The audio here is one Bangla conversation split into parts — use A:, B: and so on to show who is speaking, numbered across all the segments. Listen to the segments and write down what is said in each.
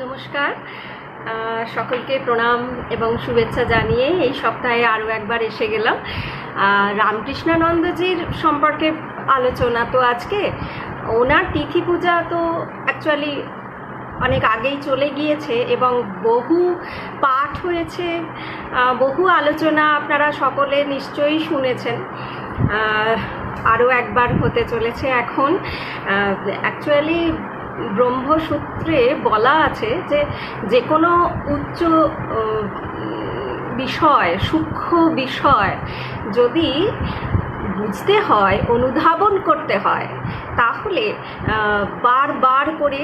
A: নমস্কার, সকলকে প্রণাম এবং শুভেচ্ছা জানিয়ে এই সপ্তাহে আরও একবার এসে গেলাম। রামকৃষ্ণানন্দজির সম্পর্কে আলোচনা। তো আজকে ওনার তিথি পূজা তো অ্যাকচুয়ালি অনেক আগেই চলে গিয়েছে এবং বহু পাঠ হয়েছে, বহু আলোচনা আপনারা সকলে নিশ্চয়ই শুনেছেন। আরও একবার হতে চলেছে এখন। অ্যাকচুয়ালি ব্রহ্মসূত্রে বলা আছে যে যে কোনো উচ্চ বিষয়, সূক্ষ্ম বিষয় যদি বুঝতে হয়, অনুধাবন করতে হয়, তাহলে বারবার করে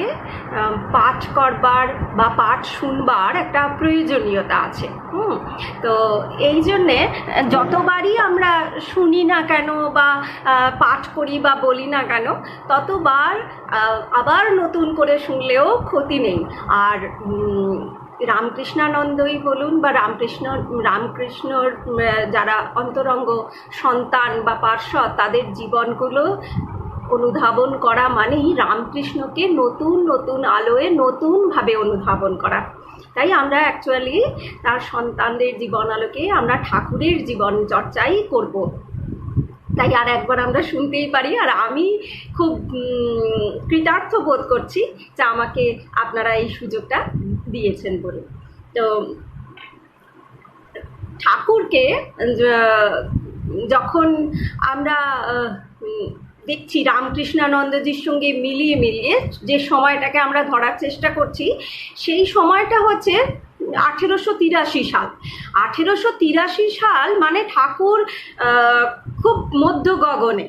A: পাঠ করবার বা পাঠ শুনবার একটা প্রয়োজনীয়তা আছে। তো এই জন্যে যতবারই আমরা শুনি না কেন বা পাঠ করি বা বলি না কেন, ততবার আবার নতুন করে শুনলেও ক্ষতি নেই। আর রামকৃষ্ণানন্দই বলুন বা রামকৃষ্ণর যারা অন্তরঙ্গ সন্তান বা পার্ষদ, তাদের জীবনগুলো অনুধাবন করা মানেই রামকৃষ্ণকে নতুন নতুন আলোয় নতুনভাবে অনুধাবন করা। তাই আমরা অ্যাকচুয়ালি তার সন্তানদের জীবন আলোকে আমরা ঠাকুরের জীবন চর্চাই করব। তাই আর একবার আমরা শুনতেই পারি। আর আমি খুব কৃতার্থ বোধ করছি যে আমাকে আপনারা এই সুযোগটা দিয়েছেন বলে। তো ঠাকুরকে যখন আমরা দেখছি রামকৃষ্ণানন্দজির সঙ্গে মিলিয়ে যে সময়টাকে আমরা ধরার চেষ্টা করছি, সেই সময়টা হচ্ছে 1883 সাল। 1883 সাল মানে ঠাকুর খুব মধ্য গগনে,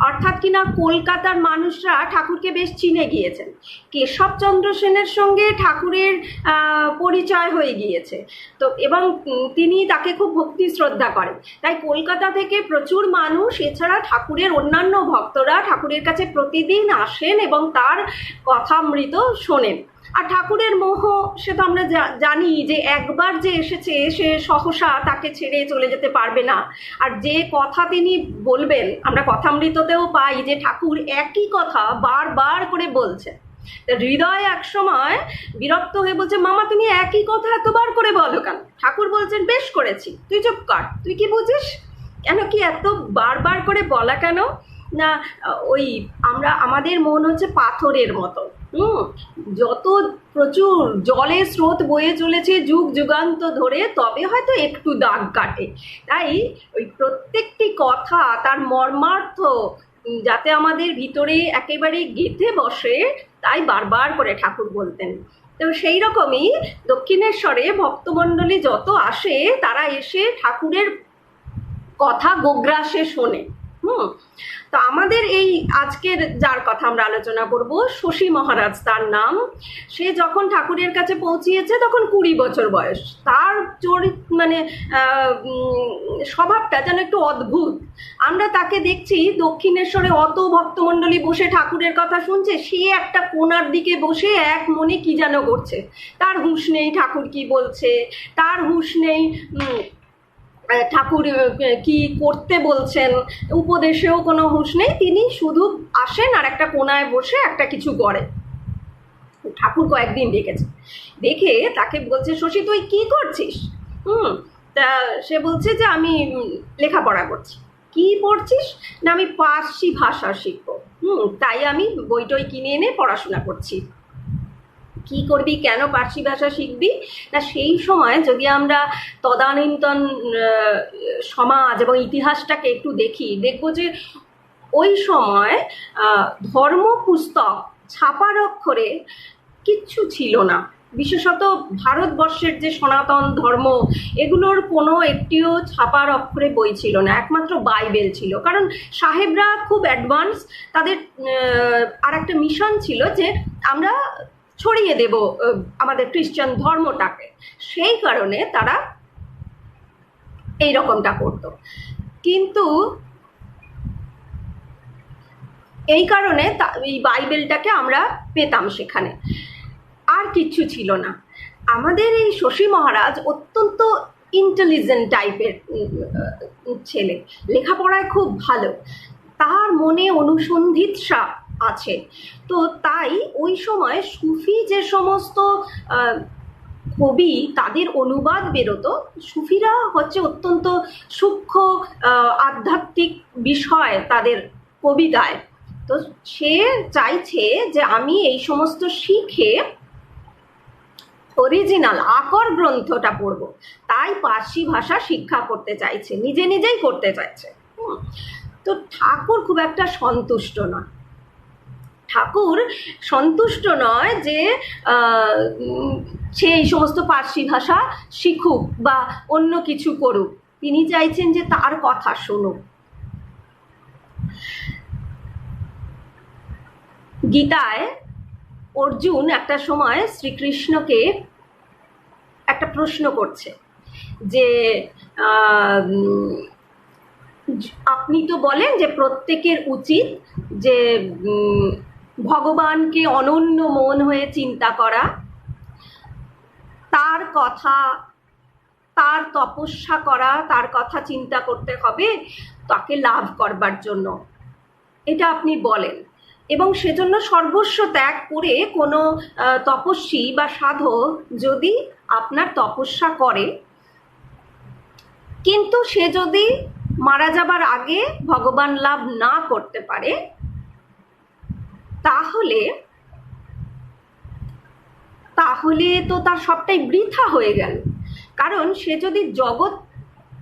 A: অর্থাৎ কিনা কলকাতার মানুষরা ঠাকুরকে বেশ চিনে গিয়েছেন। কেশবচন্দ্র সেনের সঙ্গে ঠাকুরের পরিচয় হয়ে গিয়েছে তো, এবং তিনি তাকে খুব ভক্তি শ্রদ্ধা করেন। তাই কলকাতা থেকে প্রচুর মানুষ, এছাড়া ঠাকুরের অন্যান্য ভক্তরা ঠাকুরের কাছে প্রতিদিন আসেন এবং তার কথামৃত শোনেন। আর ঠাকুরের মোহ সে তো আমরা জানি যে একবার যে এসেছে সে সহসা তাকে ছেড়ে চলে যেতে পারবে না। আর যে কথা তিনি বলবেন, আমরা কথামৃততেও পাই যে ঠাকুর একই কথা বারবার করে বলছেন। হৃদয় এক সময় বিরক্ত হয়ে বলছে, মামা তুমি একই কথা এতবার করে বলো কেন? ঠাকুর বলছেন, বেশ করেছি, তুই চুপ কর, তুই কি বুঝিস? কেন কি এত বারবার করে বলা কেন? না, ওই আমাদের মন হচ্ছে পাথরের মতো। যত প্রচুর জলের স্রোত বয়ে চলেছে যুগ যুগান্ত ধরে, তবে হয়তো একটু দাগ কাটে। তাই ওই প্রত্যেকটি কথা তার মর্মার্থ যাতে আমাদের ভিতরে একেবারে গেঁথে বসে, তাই বারবার করে ঠাকুর বলতেন। তো সেই রকমই দক্ষিণেশ্বরে ভক্তমণ্ডলী যত আসে, তারা এসে ঠাকুরের কথা গোগ্রাসে শোনে। তো আমাদের এই আজকের যার কথা আমরা আলোচনা করব, শশী মহারাজ তার নাম। সে যখন ঠাকুরের কাছে পৌঁছিয়েছে তখন 20 বছর বয়স। তার স্বভাবটা যেন একটু অদ্ভুত। আমরা তাকে দেখছি দক্ষিণেশ্বরে অত ভক্তমণ্ডলী বসে ঠাকুরের কথা শুনছে, সে একটা কোণার দিকে বসে এক মনে কি যেন করছে। তার হুঁশ নেই ঠাকুর কি বলছে, তার হুঁশ নেই ঠাকুর কি করতে বলছেন, উপদেশেও কোনো হুঁশ নেই। তিনি শুধু আসেন আর একটা কোণায় বসে একটা কিছু করে। ঠাকুর কয়েকদিন দেখেছে, দেখে তাকে বলছে, শশী তুই কি করছিস? তা সে বলছে যে আমি লেখাপড়া করছি। কি পড়ছিস? না, আমি পার্সি ভাষা শিখবো। তাই আমি বই টই কিনে এনে পড়াশোনা করছি। কি করবি, কেন পার্সি ভাষা শিখবি? না, সেই সময় যদি আমরা তদানীন্তন সমাজ এবং ইতিহাসটাকে একটু দেখব যে ওই সময় ধর্ম পুস্তক ছাপার অক্ষরে কিচ্ছু ছিল না। বিশেষত ভারতবর্ষের যে সনাতন ধর্ম, এগুলোর কোনো একটিও ছাপার অক্ষরে বই ছিল না, একমাত্র বাইবেল ছিল। কারণ সাহেবরা খুব অ্যাডভান্স, তাদের আর একটা মিশন ছিল যে আমরা ছড়িয়ে দেব আমাদের খ্রিস্টান ধর্মটাকে। সেই কারণে তারা এই রকমটা করতো। কিন্তু এই কারণে এই বাইবেলটাকে আমরা পেতাম সেখানে, আর কিচ্ছু ছিল না। আমাদের এই শশী মহারাজ অত্যন্ত ইন্টেলিজেন্ট টাইপের ছেলে, লেখাপড়ায় খুব ভালো। তার মনে অনুসন্ধিৎসা আছে। তো তাই ওই সময় সুফি যে সমস্ত কবি তাদের অনুবাদ বেরোতো, সুফিরা হচ্ছে অত্যন্ত সূক্ষ্ম আধ্যাত্মিক বিষয় তাদের কবিতায়। তো সে চাইছে যে আমি এই সমস্ত শিখে অরিজিনাল আকর গ্রন্থটা পড়ব, তাই পার্সি ভাষা শিক্ষা করতে চাইছে, নিজে নিজেই করতে চাইছে। তো ঠাকুর খুব একটা সন্তুষ্ট নয়। ঠাকুর সন্তুষ্ট নয় যে সে এই সমস্ত পার্সি ভাষা শিখুক বা অন্য কিছু করুক, তিনি চাইছেন যে তার কথা শুনুক। গীতায় অর্জুন একটা সময় শ্রীকৃষ্ণকে একটা প্রশ্ন করছে যে আপনি তো বলেন যে প্রত্যেকের উচিত যে ভগবানকে অনন্য মন হয়ে চিন্তা করা, তার কথা, তার তপস্যা করা, তার কথা চিন্তা করতে হবে তাকে লাভ করবার জন্য, এটা আপনি বলেন। এবং সেজন্য সর্বস্ব ত্যাগ করে কোনো তপস্বী বা সাধক যদি আপনার তপস্যা করে, কিন্তু সে যদি মারা যাবার আগে ভগবান লাভ না করতে পারে, তাহলে তো তার সবটাই বৃথা হয়ে গেল। কারণ সে যদি জগৎ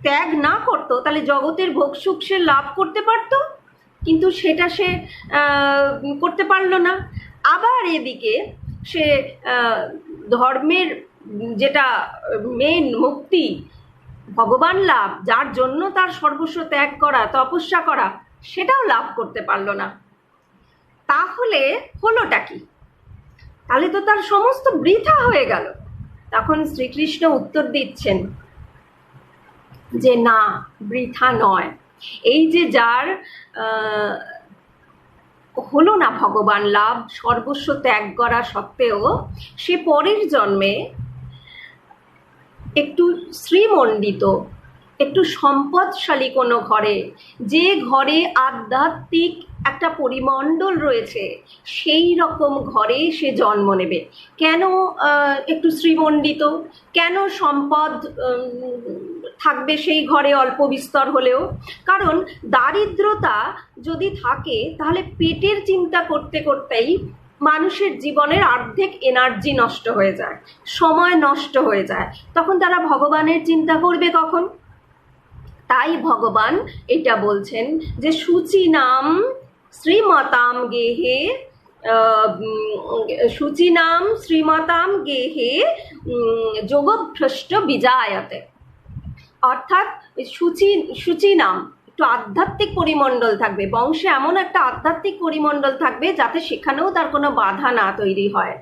A: ত্যাগ না করতো তাহলে জগতের ভোগসুখ সে লাভ করতে পারত, কিন্তু সেটা সে করতে পারলো না। আবার এদিকে সে ধর্মের যেটা মেন মুক্তি, ভগবান লাভ, যার জন্য তার সর্বস্ব ত্যাগ করা, তপস্যা করা, সেটাও লাভ করতে পারলো না। তাহলে হলোটা কি? তাহলে তো তার সমস্ত বৃথা হয়ে গেল। তখন শ্রীকৃষ্ণ উত্তর দিচ্ছেন যে না, বৃথা নয়। এই যে যার হলো না ভগবান লাভ, সর্বস্ব ত্যাগ করা সত্ত্বেও সে পরের জন্মে একটু শ্রীমণ্ডিত, একটু সম্পদশালী কোনো ঘরে, যে ঘরে আধ্যাত্মিক একটা পরিমণ্ডল রয়েছে, সেই রকম ঘরে সে জন্ম নেবে। কেন একটু শ্রীমণ্ডিত, কেন সম্পদ থাকবে সেই ঘরে অল্প বিস্তর হলেও? কারণ দারিদ্রতা যদি থাকে তাহলে পেটের চিন্তা করতে করতেই মানুষের জীবনের অর্ধেক এনার্জি নষ্ট হয়ে যায়, সময় নষ্ট হয়ে যায়। তখন তারা ভগবানের চিন্তা করবে কখন? তাই ভগবান এটা বলছেন যে শুচি নাম শ্রীমতাম গেহে, শুচিনাম শ্রীমতাম গেহে যোগভ্রষ্ট বিজায়তে। অর্থাৎ শুচি নাম একটু আধ্যাত্মিক পরিমণ্ডল থাকবে, বংশে এমন একটা আধ্যাত্মিক পরিমণ্ডল থাকবে যাতে সেখানেও তার কোনো বাধা না তৈরি হয়।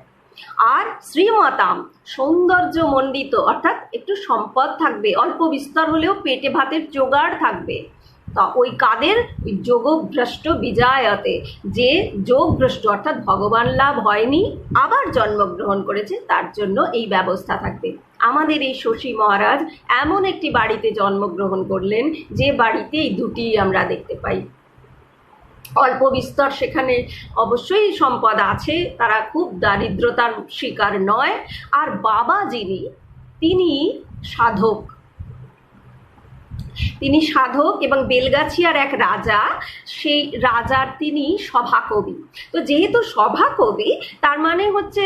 A: আর শ্রীমতাম সৌন্দর্য মণ্ডিত, অর্থাৎ একটু সম্পদ থাকবে, অল্প বিস্তর হলেও পেটে ভাতের জোগাড় থাকবে। তা ওই কাদের? যোগভ্রষ্ট বিজায়তে, যে যোগভ্রষ্ট অর্থাৎ ভগবান লাভ হয়নি, আবার জন্মগ্রহণ করেছে, তার জন্য এই ব্যবস্থা থাকবে। আমাদের এই শশী মহারাজ এমন একটি বাড়িতে জন্মগ্রহণ করলেন যে বাড়িতে এই দুটি আমরা দেখতে পাই। অল্প বিস্তর সেখানে অবশ্যই সম্পদ আছে, তারা খুব দারিদ্রতার শিকার নয়। আর বাবা যিনি, তিনি সাধক, তিনি সাধক এবং বেলগাছিয়ার এক রাজা, সেই রাজার তিনি সভাকবি। তো যেহেতু সভাকবি, তার মানে হচ্ছে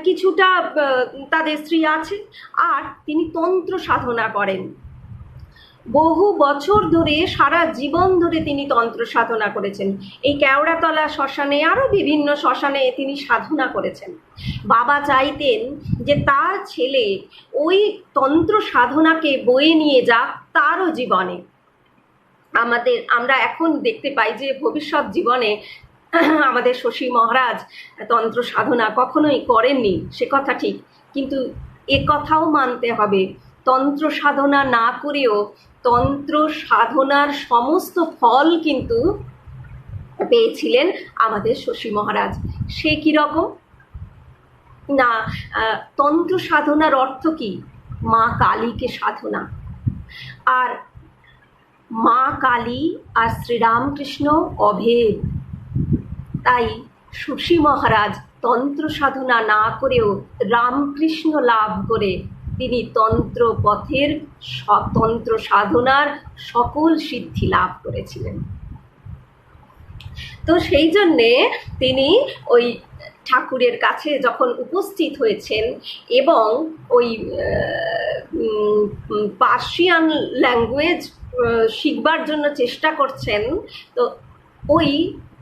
A: কিছুটা তাদের স্ত্রী আছে। আর তিনি তন্ত্র সাধনা করেন, বহু বছর ধরে, সারা জীবন ধরে তিনি তন্ত্র সাধনা করেছেন। এই কেওড়াতলা শ্মশানে, আরও বিভিন্ন শ্মশানে তিনি সাধনা করেছেন। বাবা চাইতেন যে তার ছেলে ওই তন্ত্র সাধনাকে বয়ে নিয়ে যাক তারও জীবনে। আমরা এখন দেখতে পাই যে ভবিষ্যৎ জীবনে আমাদের শশী মহারাজ তন্ত্র সাধনা কখনোই করেননি, সে কথা ঠিক, কিন্তু এ কথাও মানতে হবে তন্ত্র সাধনা না করেও তন্ত্র সাধনার সমস্ত ফল কিন্তু পেয়েছিলেন আমাদের শশী মহারাজ। সে কীরকম না, তন্ত্র সাধনার অর্থ কি? মা কালীকে সাধনা। আর মা কালী আর শ্রীরামকৃষ্ণ অভেদ। তাই শশী মহারাজ তন্ত্র সাধনা না করেও রামকৃষ্ণ লাভ করে তিনি তন্ত্র পথের তন্ত্র সাধনার সকল সিদ্ধি লাভ করেছিলেন। তো সেই জন্যে তিনি ওই ঠাকুরের কাছে যখন উপস্থিত হয়েছেন এবং ওই পার্সিয়ান ল্যাঙ্গুয়েজ শিখবার জন্য চেষ্টা করছেন, তো ওই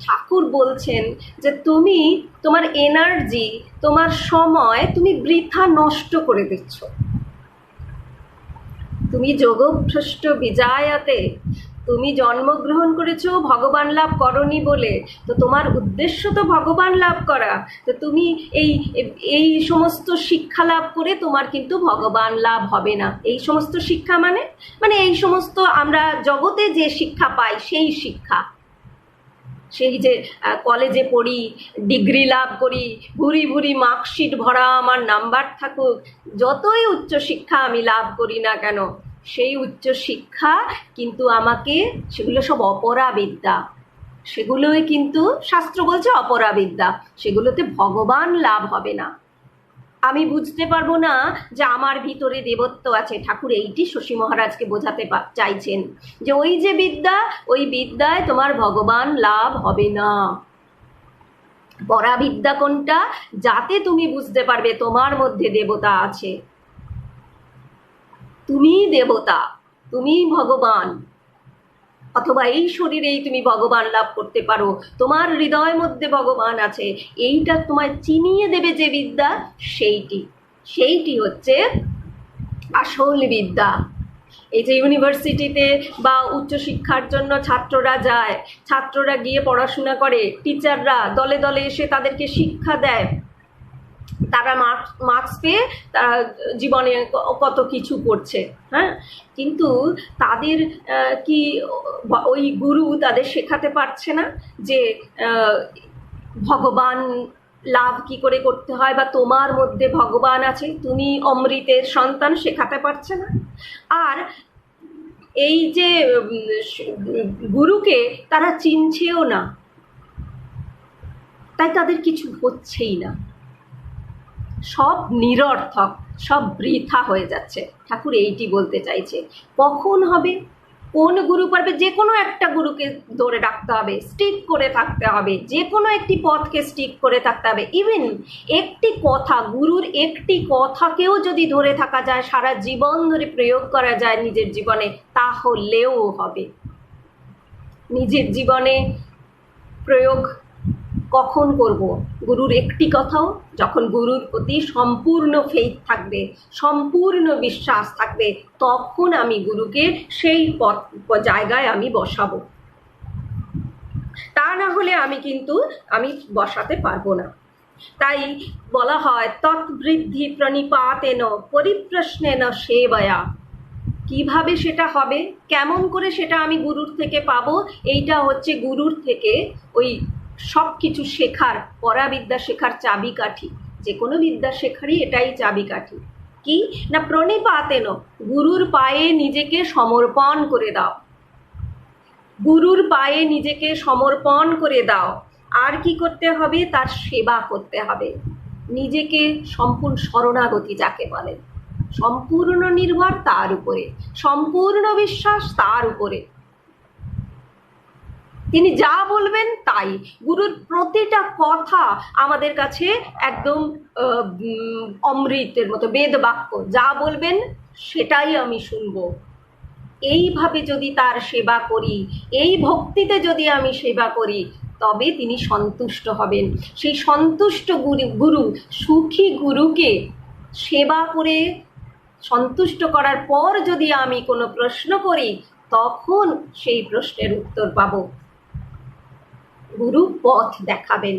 A: ঠাকুর বলছেন যে তুমি তোমার এনার্জি, তোমার সময় তুমি বৃথা নষ্ট করে দিচ্ছ। তুমি যোগভ্রষ্ট বিজায়াতে, তুমি জন্মগ্রহণ করেছো ভগবান লাভ করনি বলে, তো তোমার উদ্দেশ্য তো ভগবান লাভ করা, তো তুমি এই এই সমস্ত শিক্ষা লাভ করে তোমার কিন্তু ভগবান লাভ হবে না। এই সমস্ত শিক্ষা মানে মানে এই সমস্ত আমরা জগতে যে শিক্ষা পাই সেই শিক্ষা, সেই যে কলেজে পড়ি, ডিগ্রি লাভ করি, ভুরি ভুরি মার্কশিট ভরা আমার নাম্বার থাকুক, যতই উচ্চ শিক্ষা আমি লাভ করি না কেন, সেই উচ্চ শিক্ষা কিন্তু আমাকে, সেগুলো সব অপরাবিদ্যা, সেগুলোই কিন্তু শাস্ত্র বলছে অপরাবিদ্যা, সেগুলোতে ভগবান লাভ হবে না। আমি বুঝতে পারবো না যে আমার ভিতরে দেবত্ব আছে। ঠাকুর এইটি শশী মহারাজকে বোঝাতে চাইছেন যে ওই যে বিদ্যা, ওই বিদ্যায় তোমার ভগবান লাভ হবে না। পরাবিদ্যা কোনটা? যাতে তুমি বুঝতে পারবে তোমার মধ্যে দেবতা আছে, তুমি দেবতা, তুমি ভগবান, অথবা এই শরীরেই তুমি ভগবান লাভ করতে পারো, তোমার হৃদয়ের মধ্যে ভগবান আছে, এইটা তোমায় চিনিয়ে দেবে যে বিদ্যা, সেইটি হচ্ছে আসল বিদ্যা। এই যে ইউনিভার্সিটিতে বা উচ্চশিক্ষার জন্য ছাত্ররা যায়, ছাত্ররা গিয়ে পড়াশোনা করে, টিচাররা দলে দলে এসে তাদেরকে শিক্ষা দেয়, তারা মার্কস পেয়ে তারা জীবনে কত কিছু করছে, হ্যাঁ, কিন্তু তাদের কি ওই গুরু তাদের শেখাতে পারছে না যে ভগবান লাভ কি করে করতে হয়, বা তোমার মধ্যে ভগবান আছে, তুমি অমৃতের সন্তান, শেখাতে পারছে না। আর এই যে গুরুকে তারা চিনছেও না, তাই তাদের কিছু হচ্ছেই না, সব নিরর্থক, সব বৃথা হয়ে যাচ্ছে। ঠাকুর এইটি বলতে চাইছে। কখন হবে, কোন গুরু পারবে? যে কোনো একটা গুরুকে ধরে রাখতে হবে, স্টিক করে থাকতে হবে, যে কোনো একটি পথকে স্টিক করে থাকতে হবে। ইভেন একটি কথা, গুরুর একটি কথাকেও যদি ধরে থাকা যায়, সারা জীবন ধরে প্রয়োগ করা যায় নিজের জীবনে, তাহলেও হবে। নিজের জীবনে প্রয়োগ কখন করব? গুরুর একটি কথাও, যখন গুরুর প্রতি সম্পূর্ণ ফেইথ থাকবে, সম্পূর্ণ বিশ্বাস থাকবে, তখন আমি গুরুকে সেই জায়গায় আমি বসাবো। তা না হলে আমি বসাতে পারবো না। তাই বলা হয় তৎবৃদ্ধি প্রণিপাতেন পরিপ্রশ্নেন সেবয়া। কিভাবে সেটা হবে, কেমন করে সেটা আমি গুরুর থেকে পাবো? এইটা হচ্ছে গুরুর থেকে ওই সব কিছু শেখার, পরাবিদ্যা শেখার চাবিকাঠি। যে কোনো বিদ্যা শেখারই এটাই চাবিকাঠি। কি না, প্রণিপাতেন, গুরুর পায়ে নিজেকে সমর্পণ করে দাও, গুরুর পায়ে নিজেকে সমর্পণ করে দাও। আর কি করতে হবে? তার সেবা করতে হবে, নিজেকে সম্পূর্ণ শরণাগতি যাকে বলে, সম্পূর্ণ নির্ভর তার উপরে, সম্পূর্ণ বিশ্বাস তার উপরে। তিনি যা বলবেন তাই। গুরুর প্রতিটা কথা আমাদের কাছে একদম অমৃতের মতো, বেদ বাক্য। যা বলবেন সেটাই আমি শুনবো। এইভাবে যদি তার সেবা করি, এই ভক্তিতে যদি আমি সেবা করি, তবে তিনি সন্তুষ্ট হবেন। সেই সন্তুষ্ট গুরু, সুখী গুরুকে সেবা করে সন্তুষ্ট করার পর যদি আমি কোনো প্রশ্ন করি, তখন সেই প্রশ্নের উত্তর পাবো। গুরু পথ দেখাবেন।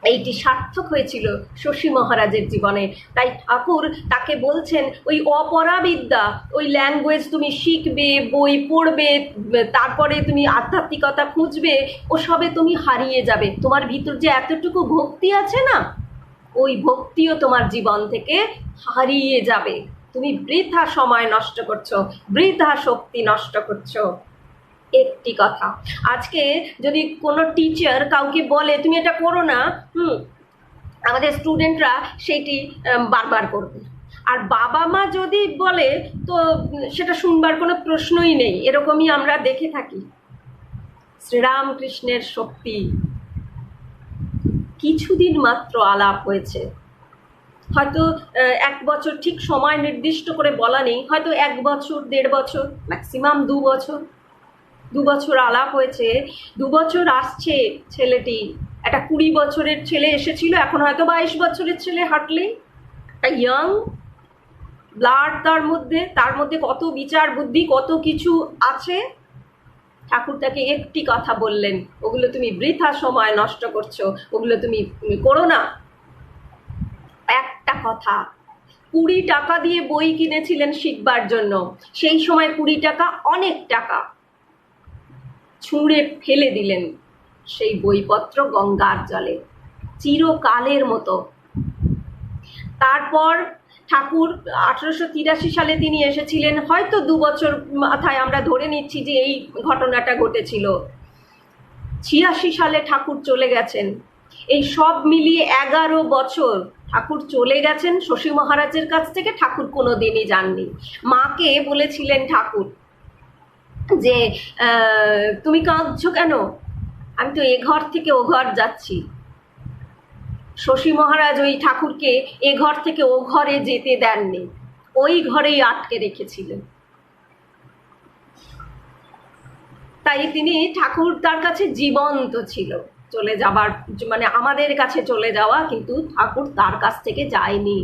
A: এইটি সার্থক হয়েছিল শশী মহারাজের জীবনে। তাই ঠাকুর তাকে বলছেন, ওই অপরাবিদ্যা, ওই ল্যাঙ্গুয়েজ তুমি শিখবে, বই পড়বে, তারপরে তুমি আধ্যাত্মিকতা খুঁজবে, ওসবে তুমি হারিয়ে যাবে। তোমার ভিতর যে এতটুকু ভক্তি আছে না, ওই ভক্তিও তোমার জীবন থেকে হারিয়ে যাবে। তুমি বৃথা সময় নষ্ট করছো, বৃথা শক্তি নষ্ট করছো। একটি কথা, আজকে যদি কোনো টিচার কাউকে বলে তুমি এটা করো না, আমাদের স্টুডেন্টরা সেইটি বারবার করবে। আর বাবা মা যদি বলে তো সেটা শুনবার কোনো প্রশ্নই নেই, এরকমই আমরা দেখে থাকি। শ্রীরামকৃষ্ণের শক্তি কিছুদিন মাত্র আলাপ হয়েছে, হয়তো 1 বছর, ঠিক সময় নির্দিষ্ট করে বলা নেই, হয়তো 1 বছর, 1.5 বছর, ম্যাক্সিমাম 2 বছর। 2 বছর আলাপ হয়েছে, 2 বছর আসছে ছেলেটি। একটা 20 বছরের ছেলে এসেছিল, এখন হয়তো 22 বছরের ছেলে হাঁটলে। একটা ইয়াং ব্লাড তার মধ্যে কত বিচার বুদ্ধি, কত কিছু আছে। ঠাকুর তাকে একটি কথা বললেন, ওগুলো তুমি বৃথা সময় নষ্ট করছো, ওগুলো তুমি করো না। একটা কথা, 20 টাকা দিয়ে বই কিনেছিলেন শিখবার জন্য, সেই সময় 20 টাকা অনেক টাকা, ছুঁড়ে ফেলে দিলেন সেই বইপত্র গঙ্গার জলে চিরকালের মতো। তারপর ঠাকুর 1883 সালে তিনি এসেছিলেন, হয়তো 2 বছর মাথায় আমরা ধরে নিচ্ছি যে এই ঘটনাটা ঘটেছিল। 86 সালে ঠাকুর চলে গেছেন। এই সব মিলিয়ে 11 বছর ঠাকুর চলে গেছেন শশী মহারাজের কাছ থেকে, ঠাকুর কোনোদিনই যাননি। মাকে বলেছিলেন ঠাকুর যে তুমি কাঁদছো কেন, আমি তো এ ঘর থেকে ও ঘর যাচ্ছি। শশী মহারাজ ওই ঠাকুরকে এ ঘর থেকে ও ঘরে যেতে দেননি, ওই ঘরেই আটকে রেখেছিলেন। তাই তিনি ঠাকুর তার কাছে জীবন্ত ছিল, চলে যাবার মানে আমাদের কাছে চলে যাওয়া, কিন্তু ঠাকুর তার কাছ থেকে যায়নি।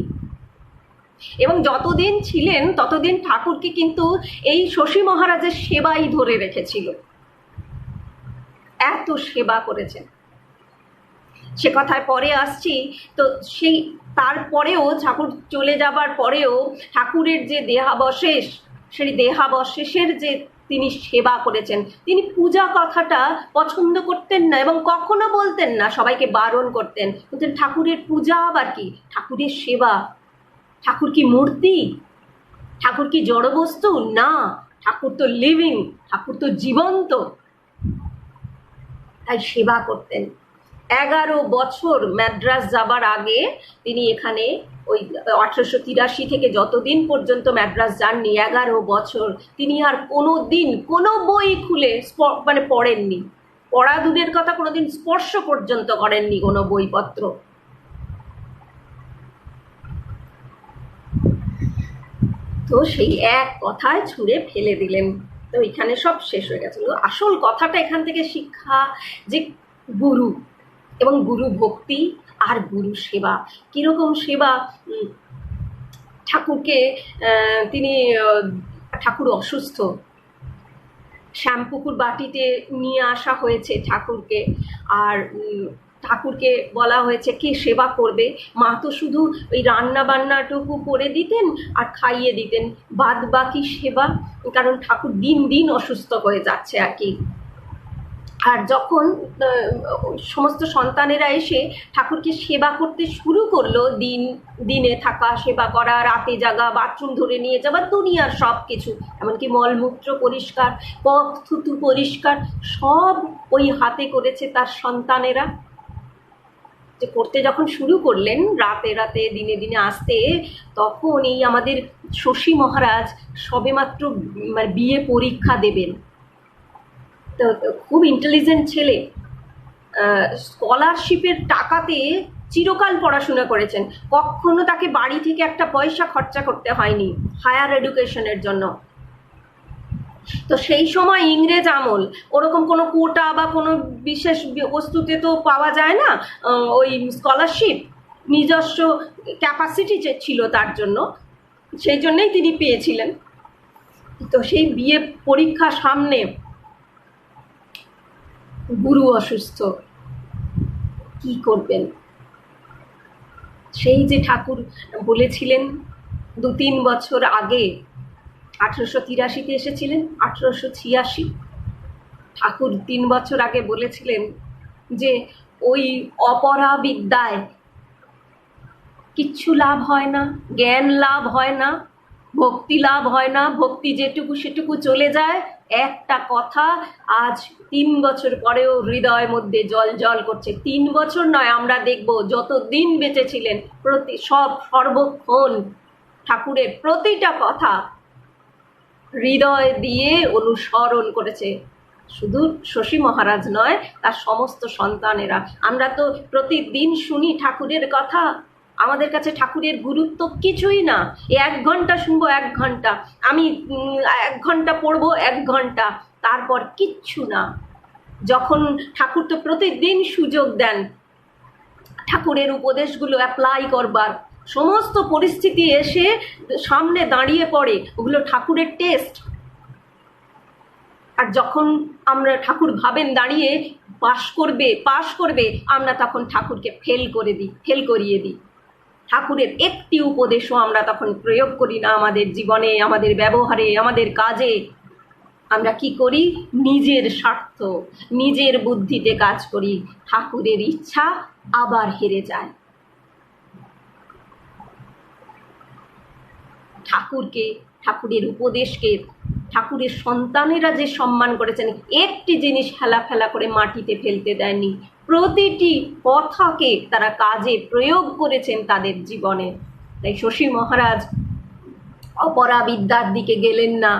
A: এবং যতদিন ছিলেন ততদিন ঠাকুরকে কিন্তু এই শশী মহারাজের সেবাই ধরে রেখেছিল, এত সেবা করেছেন। সে কথায় পরে আসছি। তো সেই তারপরেও ঠাকুর চলে যাবার পরেও ঠাকুরের যে দেহাবশেষ, সেই দেহাবশেষের যে তিনি সেবা করেছেন, তিনি পূজা কথাটা পছন্দ করতেন না এবং কখনো বলতেন না, সবাইকে বারণ করতেন, বলতেন ঠাকুরের পূজা আবার কি, ঠাকুরের সেবা। ঠাকুর কি মূর্তি, ঠাকুর কি জড়বস্তু? না, ঠাকুর তো লিভিং, ঠাকুর তো জীবন্ত। তাই সেবা করতেন। 11 বছর ম্যাড্রাস যাবার আগে তিনি এখানে ওই 1883 থেকে যতদিন পর্যন্ত ম্যাড্রাস যাননি, 11 বছর তিনি আর কোনো দিন কোনো বই খুলে মানে পড়েননি। পড়া দূরের কথা, কোনোদিন স্পর্শ পর্যন্ত করেননি কোনো বইপত্র। তো সেই এক কথায় ছুঁড়ে ফেলে দিলেন। তো এখানে সব শেষ হয়ে গেছিল। আসল কথাটা এখান থেকে শিক্ষা, যে গুরু এবং গুরু ভক্তি আর গুরু সেবা। কিরকম সেবা, ঠাকুরকে তিনি ঠাকুর অসুস্থ, শ্যামপুকুর বাটিতে নিয়ে আসা হয়েছে ঠাকুরকে, আর ঠাকুরকে বলা হয়েছে কে সেবা করবে। মা তো শুধু ওই রান্না বান্নাটুকু করে দিতেন আর খাইয়ে দিতেন, বাদ বাকি সেবা, কারণ ঠাকুর দিন দিন অসুস্থ হয়ে যাচ্ছে আর কি। আর যখন সমস্ত সন্তানেরা এসে ঠাকুরকে সেবা করতে শুরু করলো, দিনে থাকা, সেবা করা, রাতে জাগা, বাথরুম ধরে নিয়ে যাওয়া, দুনিয়ার সব কিছু, এমনকি মলমূত্র পরিষ্কার, পথ থুতু পরিষ্কার, সব ওই হাতে করেছে তার সন্তানেরা। যে করতে যখন শুরু করলেন, রাতে রাতে দিনে দিনে আসতে, তখন এই আমাদের শশী মহারাজ সবেমাত্র মানে বিয়ে পরীক্ষা দেবেন। তো খুব ইন্টেলিজেন্ট ছেলে, স্কলারশিপের টাকাতে চিরকাল পড়াশোনা করেছেন, কখনো তাকে বাড়ি থেকে একটা পয়সা খরচা করতে হয়নি হায়ার এডুকেশনের জন্য। তো সেই সময় ইংরেজ আমল, ওরকম কোনো কোটা বা কোনো বিশেষ বস্তুতে তো পাওয়া যায় না ওই স্কলারশিপ, নিজস্ব ক্যাপাসিটি ছিল তার জন্য, সেই জন্যই তিনি পেয়েছিলেন। তো সেই বিয়ে পরীক্ষা সামনে, গুরু অসুস্থ, কি করবেন? সেই যে ঠাকুর বলেছিলেন 2-3 বছর আগে, 1883-তে এসেছিলেন, 1886 ঠাকুর 3 বছর আগে বলেছিলেন যে ওই অপরা বিদ্যায় কিচ্ছু লাভ হয় না, জ্ঞান লাভ হয় না, ভক্তি লাভ হয় না, ভক্তি যেটুকু সেটুকু চলে যায়, একটা কথা আজ 3 বছর পরেও হৃদয়ের মধ্যে জল জল করছে। 3 বছর নয়, আমরা দেখব যত দিন বেঁচে ছিলেন সর্বক্ষণ ঠাকুরের প্রতিটা কথা হৃদয় দিয়ে অনুসরণ করেছে। শুধু শশী মহারাজ নয়, তার সমস্ত সন্তানেরা। আমরা তো প্রতিদিন শুনি ঠাকুরের কথা, আমাদের কাছে ঠাকুরের গুরুত্ব কিছুই না। 1 ঘন্টা শুনবো, 1 ঘন্টা, আমি 1 ঘন্টা পড়বো, 1 ঘন্টা, তারপর কিচ্ছু না। যখন ঠাকুর তো প্রতিদিন সুযোগ দেন ঠাকুরের উপদেশগুলো অ্যাপ্লাই করবার, সমস্ত পরিস্থিতি এসে সামনে দাঁড়িয়ে পড়ে, ওগুলো ঠাকুরের টেস্ট। আর যখন আমরা ঠাকুর ভাবেন দাঁড়িয়ে পাশ করবে, আমরা তখন ঠাকুরকে ফেল করিয়ে দিই। ঠাকুরের একটি উপদেশও আমরা তখন প্রয়োগ করি না আমাদের জীবনে, আমাদের ব্যবহারে, আমাদের কাজে। আমরা কি করি? নিজের স্বার্থ, নিজের বুদ্ধিতে কাজ করি। ঠাকুরের ইচ্ছা আবার হেরে যায়। ঠাকুরকে, ঠাকুরের উপদেশকে ঠাকুরের সন্তানেরা যে সম্মান করেছেন, একটি জিনিস হেলাফেলা করে মাটিতে ফেলতে দেয়নি। প্রতিটি কথাকে তারা কাজে প্রয়োগ করেছেন তাদের জীবনে। তাই শশী মহারাজ অপরাবিদ্যার দিকে গেলেন না।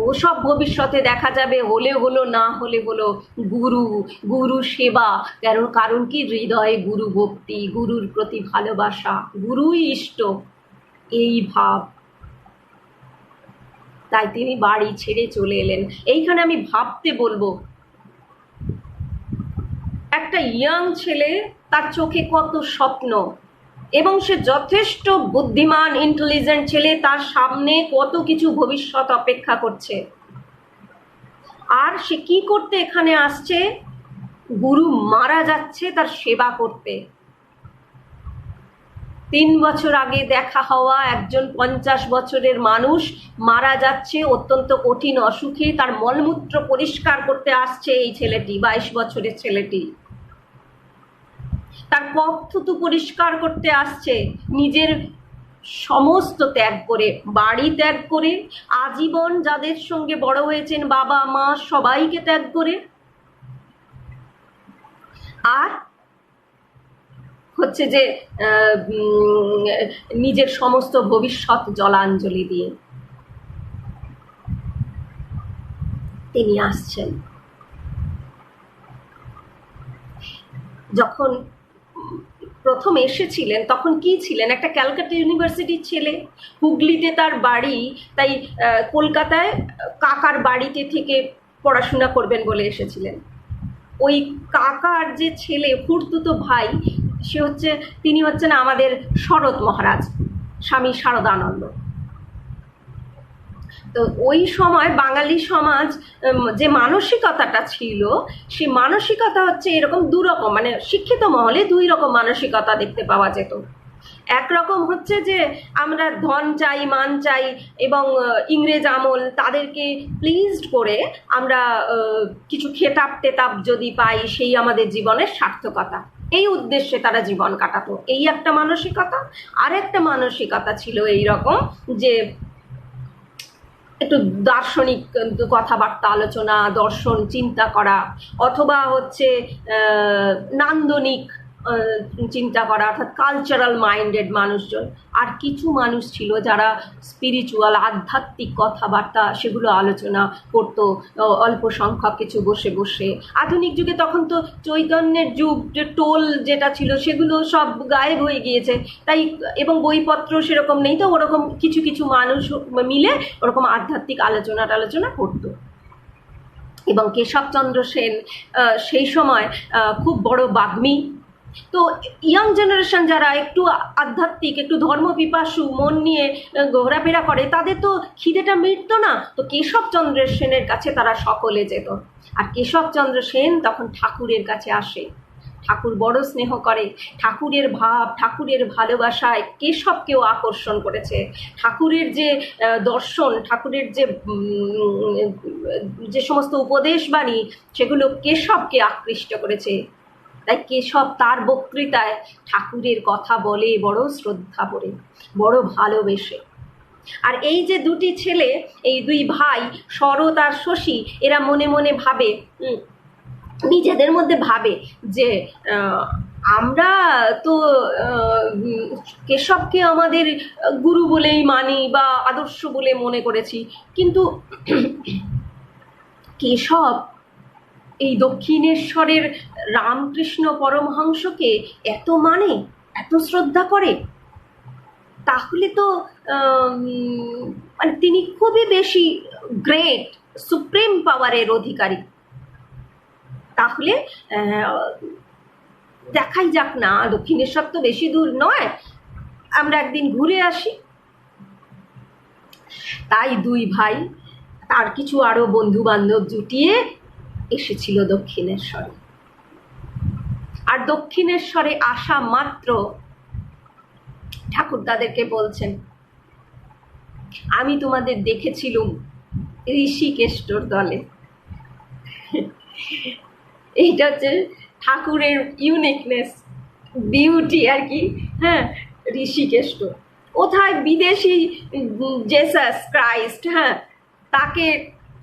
A: ওসব ভবিষ্যতে দেখা যাবে, হলে হলো, না হলে হলো। গুরু সেবা, কারণ কি? হৃদয়ে গুরু ভক্তি, গুরুর প্রতি ভালোবাসা, গুরুই ইষ্ট, এই ভাব। তাই তিনি বাড়ি ছেড়ে চলে এলেন। এইখানে আমি ভাবতে বলবো, একটা ইয়াং ছেলে, তার চোখে কত স্বপ্ন, এবং সে যথেষ্ট বুদ্ধিমান, ইন্টেলিজেন্ট ছেলে, তার সামনে কত কিছু ভবিষ্যৎ অপেক্ষা করছে। আর সে কি করতে এখানে আসছে? গুরু মারা যাচ্ছে, তার সেবা করতে। 3 বছর আগে দেখা হওয়া একজন 50 বছরের মানুষ মারা যাচ্ছে অত্যন্ত কঠিন অসুখে। তার মলমূত্র পরিষ্কার করতে আসছে এই ছেলেটি, 22 বছরের ছেলেটি। তার পথথুতু পরিষ্কার করতে আসছে, নিজের সমস্ত ত্যাগ করে, বাড়ি ত্যাগ করে, আজীবন যাদের সঙ্গে বড় হয়েছেন, বাবা মা সবাইকে ত্যাগ করে, আর হচ্ছে যে নিজের সমস্ত ভবিষ্যৎ জলাঞ্জলি দিয়ে তিনি আসছেন। যখন প্রথম এসেছিলেন তখন কি ছিলেন? একটা ক্যালকাটা ইউনিভার্সিটির ছেলে, হুগলিতে তার বাড়ি, তাই কলকাতায় কাকার বাড়িতে থেকে পড়াশোনা করবেন বলে এসেছিলেন। ওই কাকার যে ছেলে, ফুরতুতো ভাই, তিনি হচ্ছেন আমাদের শরৎ মহারাজ, স্বামী শারদানন্দ। তো ওই সময় বাঙালি সমাজ যে মানসিকতাটা ছিল, সে মানসিকতা হচ্ছে এরকম দুরকম, মানে শিক্ষিত মহলে 2 রকম মানসিকতা দেখতে পাওয়া যেত। একরকম হচ্ছে যে আমরা ধন চাই, মান চাই, এবং ইংরেজ আমল তাদেরকে প্লিজড করে আমরা কিছু খেতাব টেতাব যদি পাই, সেই আমাদের জীবনের সার্থকতা, এই উদ্দেশ্যে তারা জীবন কাটাতো। এই একটা মানসিকতা। আর একটা মানসিকতা ছিল এই রকম যে একটু দার্শনিক কথাবার্তা আলোচনা, দর্শন চিন্তা করা, অথবা হচ্ছে নান্দনিক চিন্তা করা, অর্থাৎ কালচারাল মাইন্ডেড মানুষজন। আর কিছু মানুষ ছিল যারা স্পিরিচুয়াল, আধ্যাত্মিক কথাবার্তা সেগুলো আলোচনা করতো অল্প সংখ্যক কিছু বসে বসে। আধুনিক যুগে তখন তো চৈতন্যের যুগ, যে টোল যেটা ছিল সেগুলো সব গায়েব হয়ে গিয়েছে, তাই, এবং বইপত্র সেরকম নেই, তো ওরকম কিছু কিছু মানুষ মিলে ওরকম আধ্যাত্মিক আলোচনা করতো। এবং কেশবচন্দ্র সেন সেই সময় খুব বড় বাগ্মী। তো ইয়াং জেনারেশন যারা একটু আধ্যাত্মিক, একটু ধর্মপিপাসু মন নিয়ে ঘোরাফেরা করে, তাদের তো খিদেটা মিটতো না। তো কেশবচন্দ্র সেনের কাছে তারা সকলে যেত। আর কেশবচন্দ্র সেন তখন ঠাকুরের কাছে আসে। ঠাকুর বড় স্নেহ করে, ঠাকুরের ভাব, ঠাকুরের ভালোবাসায় কেশবকেও আকর্ষণ করেছে। ঠাকুরের যে দর্শন, ঠাকুরের যে সমস্ত উপদেশ বাণী, সেগুলো কেশবকে আকৃষ্ট করেছে। তাই কেশব তার বক্তৃতায় ঠাকুরের কথা বলে বড় শ্রদ্ধা করে, বড় ভালোবেসে। আর এই যে দুটি ছেলে, এই দুই ভাই শরৎ আর শশী, এরা মনে মনে ভাবে, নিজেদের মধ্যে ভাবে যে আমরা তো কেশবকে আমাদের গুরু বলেই মানি বা আদর্শ বলে মনে করেছি, কিন্তু কেশব এই দক্ষিণেশ্বরের রামকৃষ্ণ পরমহংসকে এত মানে, এত শ্রদ্ধা করে, তাহলে তো মানে তিনি খুবই বেশি গ্রেট, সুপ্রিম পাওয়ারের অধিকারী। তাহলে দেখাই যাক না, দক্ষিণেশ্বর তো বেশি দূর নয়, আমরা একদিন ঘুরে আসি। তাই দুই ভাই তার কিছু আরো বন্ধু বান্ধব জুটিয়ে এসেছিল দক্ষিণেশ্বরে। আর দক্ষিণেশ্বরে আসা মাত্র ঠাকুর তাদেরকে বলছেন, আমি তোমাদের দেখেছিলুম ঋষিকেষ্টর দলে। এইটা হচ্ছে ঠাকুরের ইউনিকনেস, বিউটি আর কি। হ্যাঁ, ঋষিকেষ্ট কোথায়? বিদেশি জেসাস ক্রাইস্ট, হ্যাঁ, তাকে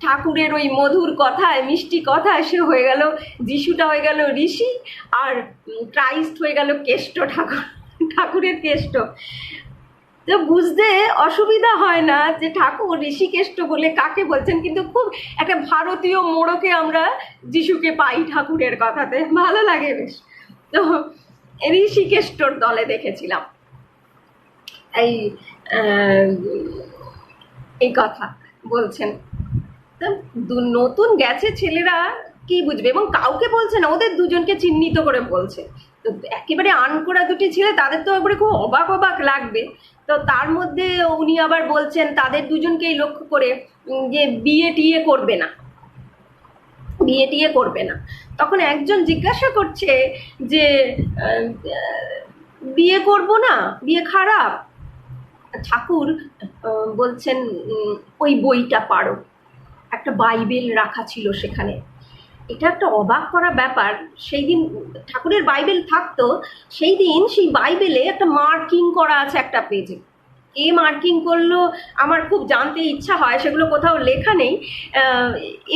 A: ঠাকুরের ওই মধুর কথায়, মিষ্টি কথায় সে হয়ে গেল, যিশুটা হয়ে গেল ঋষি, আর ক্রাইস্ট হয়ে গেল কেষ্ট, ঠাকুরের কেষ্ট। তো বুঝতে অসুবিধা হয় না যে ঠাকুর ঋষিকেষ্ট বলে কাকে বলছেন, কিন্তু খুব একটা ভারতীয় মোড়কে আমরা যিশুকে পাই ঠাকুরের কথাতে, ভালো লাগে বেশ। তো ঋষিকেষ্টর দলে দেখেছিলাম, এই কথা বলছেন। তো নতুন গেছে ছেলেরা কি বুঝবে, এবং কাউকে বলছে না, ওদের দুজনকে চিহ্নিত করে বলছে। তো একেবারে আনকোড়া দুটি ছেলে, তাদের তো একবারে খুব অবাক অবাক লাগবে। তো তার মধ্যে উনি আবার বলছেন তাদের দুজনকেই লক্ষ্য করে যে বিয়ে টিয়ে করবে না, বিয়ে টিয়ে করবে না। তখন একজন জিজ্ঞাসা করছে যে বিয়ে করব না, বিয়ে খারাপ। ঠাকুর বলছেন ওই বইটা পারো, একটা বাইবেল রাখা ছিল সেখানে। এটা একটা অবাক করা ব্যাপার, সেই দিন ঠাকুরের বাইবেল থাকতো, সেই দিন সেই বাইবেলে একটা মার্কিং করা আছে একটা পেজে। কে মার্কিং করলো আমার খুব জানতে ইচ্ছা হয়, সেগুলো কোথাও লেখা নেই।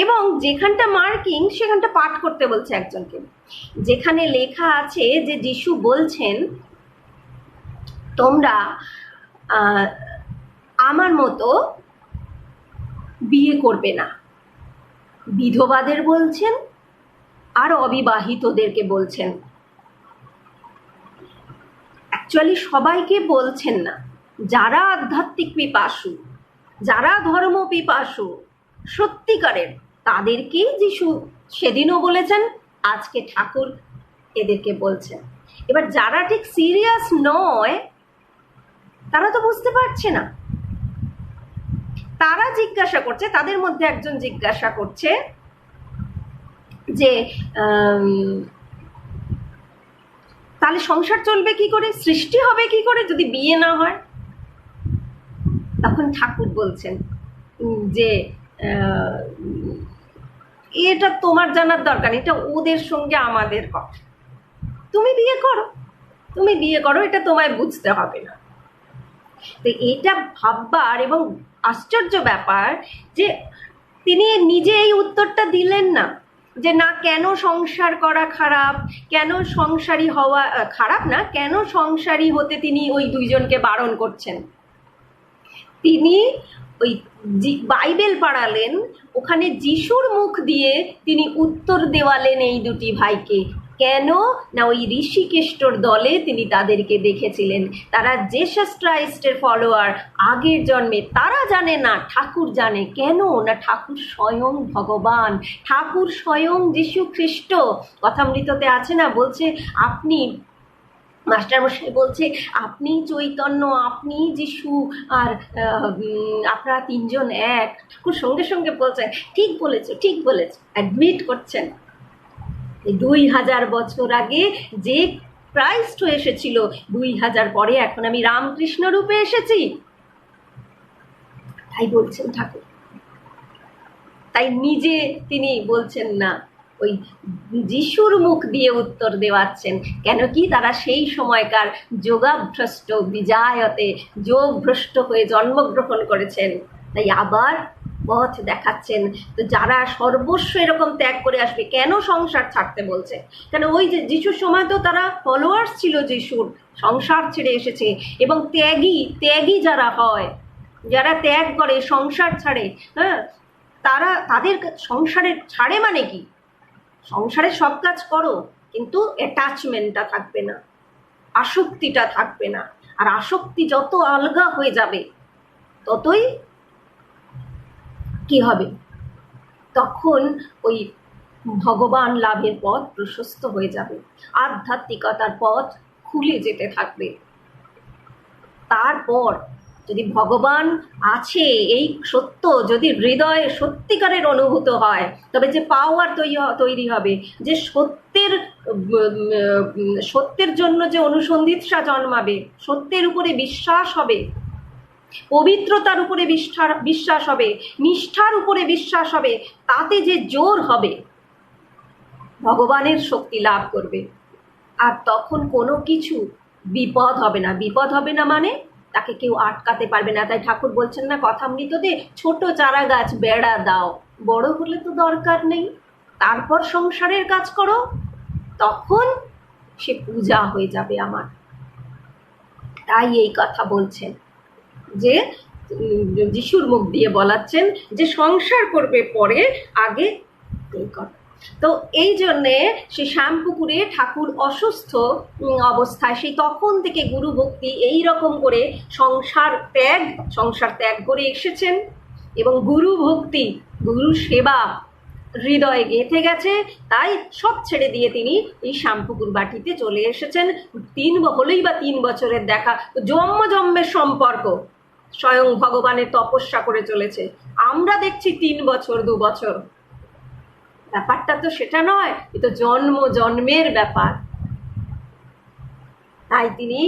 A: এবং যেখানটা মার্কিং সেখানটা পাঠ করতে বলছে একজনকে, যেখানে লেখা আছে যে যিশু বলছেন তোমরা আমার মতো বিয়ে করবে না। বিধবাদের বলছেন আর অবিবাহিতদেরকে বলছেন, অ্যাকচুয়ালি সবাইকে বলছেন না। যারা আধ্যাত্মিক পিপাসু, যারা ধর্ম পিপাসু সত্যিকারের, তাদেরকেই যিশু সেদিনও বলেছেন, আজকে ঠাকুর এদেরকে বলছেন। এবার যারা ঠিক সিরিয়াস নয়, তারা তো বুঝতে পারছে না, তারা জিজ্ঞাসা করছে, তাদের মধ্যে একজন জিজ্ঞাসা করছে যে তাহলে সংসার চলবে কি করে, সৃষ্টি হবে কি করে যদি বিয়ে না হয়? তখন ঠাকুর বলছেন যে এটা তোমার জানার দরকার নেই, এটা ওদের সঙ্গে আমাদের কথা। তুমি বিয়ে করো, তুমি বিয়ে করো, এটা তোমায় বুঝতে হবে না। তো এটা ভাববার এবং আশ্চর্য ব্যাপার যে তিনি নিজে এই উত্তরটা দিলেন না, যে না কেন সংসার করা খারাপ, কেন সংসারী হওয়া খারাপ না, কেন সংসারী হতে তিনি ওই দুইজনকে বারণ করছেন। তিনি ওই বাইবেল পড়ালেন, ওখানে যিশুর মুখ দিয়ে তিনি উত্তর দেওয়ালেন এই দুটি ভাইকে। কেন না ওই ঋষিকেষ্টর দলে তিনি তাদেরকে দেখেছিলেন, তারা জেসাস ক্রাইস্টের ফলোয়ার আগের জন্মে। তারা জানে না, ঠাকুর জানে। কেন না ঠাকুর স্বয়ং ভগবান, ঠাকুর স্বয়ং যীশু খ্রিস্ট। কথামৃততে আছে না, বলছে আপনি, মাস্টারমশাই বলছে আপনি চৈতন্য, আপনি যিশু, আর আপনারা তিনজন এক। ঠাকুর সঙ্গে সঙ্গে বলছেন ঠিক বলেছো, ঠিক বলেছো, অ্যাডমিট করছেন 2000 বছর আগে যে ক্রাইস্ট এসেছিল, 2000 পরে এখন আমি রামকৃষ্ণ রূপে এসেছি, তাই বলছেন ঠাকুর। তাই নিজে তিনি বলছেন না ওই যিশুর মুখ দিয়ে উত্তর দেওয়াচ্ছেন। কেন কি তারা সেই সময়কার যোগাভ্রষ্ট বিজায়তে যোগভ্রষ্ট হয়ে জন্মগ্রহণ করেছেন, তাই আবার পথ দেখাচ্ছেন। তো যারা সর্বস্ব এরকম ত্যাগ করে আসবে, কেন সংসার ছাড়তে বলছে? কেন ওই যে যিশুর সময় তো তারা ফলোয়ার্স ছিল যিশুর, সংসার ছেড়ে এসেছে। এবং ত্যাগী যারা হয়, যারা ত্যাগ করে, সংসার ছাড়ে, হ্যাঁ, তাদের সংসারের ছাড়ে মানে কি? সংসারে সব কাজ করো, কিন্তু অ্যাটাচমেন্টটা থাকবে না, আসক্তিটা থাকবে না। আর আসক্তি যত আলগা হয়ে যাবে ততই কি হবে? তখন ওই ভগবান লাভের পথ প্রশস্ত হয়ে যাবে, আধ্যাত্মিকতার পথ খুলে যেতে থাকবে। তারপর যদি ভগবান আছে এই সত্য যদি হৃদয়ে সত্যিকারের অনুভূত হয়, তবে যে পাওয়ার তৈরি হবে, যে সত্যের জন্য যে অনুসন্ধিৎসা জন্মাবে, সত্যের উপরে বিশ্বাস হবে, পবিত্রতার উপরে বিশ্বাস হবে, নিষ্ঠার উপরে বিশ্বাস হবে, তাতে যে জোর হবে, ভগবানের শক্তি লাভ করবে। আর তখন কোনো কিছু বিপদ হবে না। বিপদ হবে না মানে তাকে কেউ আটকাতে পারবে না। তাই ঠাকুর বলছেন না কথামৃততে, ছোট চারা গাছ বেড়া দাও, বড় হলে তো দরকার নেই, তারপর সংসারের কাজ করো, তখন সে পূজা হয়ে যাবে আমার। তাই এই কথা বলছেন, যে যিশুর মুখ দিয়ে বলাচ্ছেন যে সংসার করবে পরে, আগে এই কথা। তো এই জন্যে সে শ্যামপুকুরে ঠাকুর অসুস্থ অবস্থায় সেই তখন থেকে গুরু ভক্তি এই রকম করে সংসার ত্যাগ করে এসেছেন। এবং গুরু ভক্তি, গুরু সেবা হৃদয়ে গেঁথে গেছে। তাই সব ছেড়ে দিয়ে তিনি এই শ্যামপুকুর বাটিতে চলে এসেছেন। হলেই বা 3 বছরের দেখা, জন্মের সম্পর্ক স্বয়ং ভগবানের তপস্যা করে চলেছে। আমরা দেখছি 3 বছর 2 বছর, ব্যাপারটা তো সেটা নয়, এ তো জন্মের ব্যাপার। তাই তিনি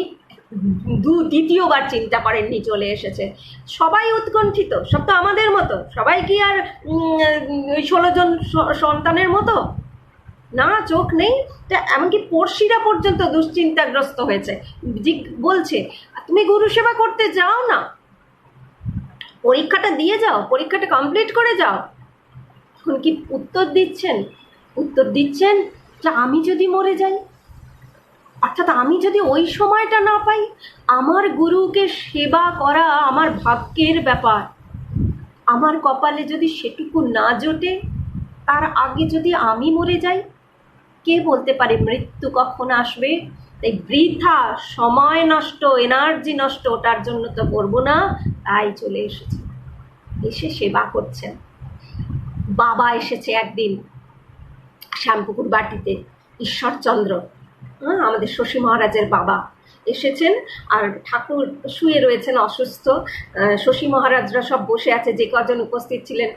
A: দ্বিতীয়বার চিন্তা করেননি, চলে এসেছে। সবাই উৎকণ্ঠিত, সব তো আমাদের মতো, সবাই কি আর ওই 16 জন সন্তানের মতো না? চোখ নেই, এমনকি পড়শিরা পর্যন্ত দুশ্চিন্তাগ্রস্ত হয়েছে, বলছে তুমি গুরু সেবা করতে যাও না, পরীক্ষাটা দিয়ে যাও, পরীক্ষাটা কমপ্লিট করে যাও। এখন কি উত্তর দিচ্ছেন যে আমি যদি মরে যাই, অর্থাৎ আমি যদি ওই সময়টা না পাই, আমার গুরুকে সেবা করা আমার ভাগ্যের ব্যাপার, আমার কপালে যদি সেটুকু না জোটে, তার আগে যদি আমি মরে যাই, কে বলতে পারে মৃত্যু কখন আসবে? তাই বৃথা সময় নষ্ট, এনার্জি নষ্ট ওটার জন্য তো করবো না। তাই চলে এসেছে, এসে সেবা করছেন। বাবা এসেছে একদিন শ্যামপুকুর বাটিতে, ঈশ্বরচন্দ্র, আমাদের শশী মহারাজের বাবা এসেছেন। আর ঠাকুর শুয়ে রয়েছেন অসুস্থ। শশী মহারাজরা সব বসে আছে, যে কজন উপস্থিত ছিলেন,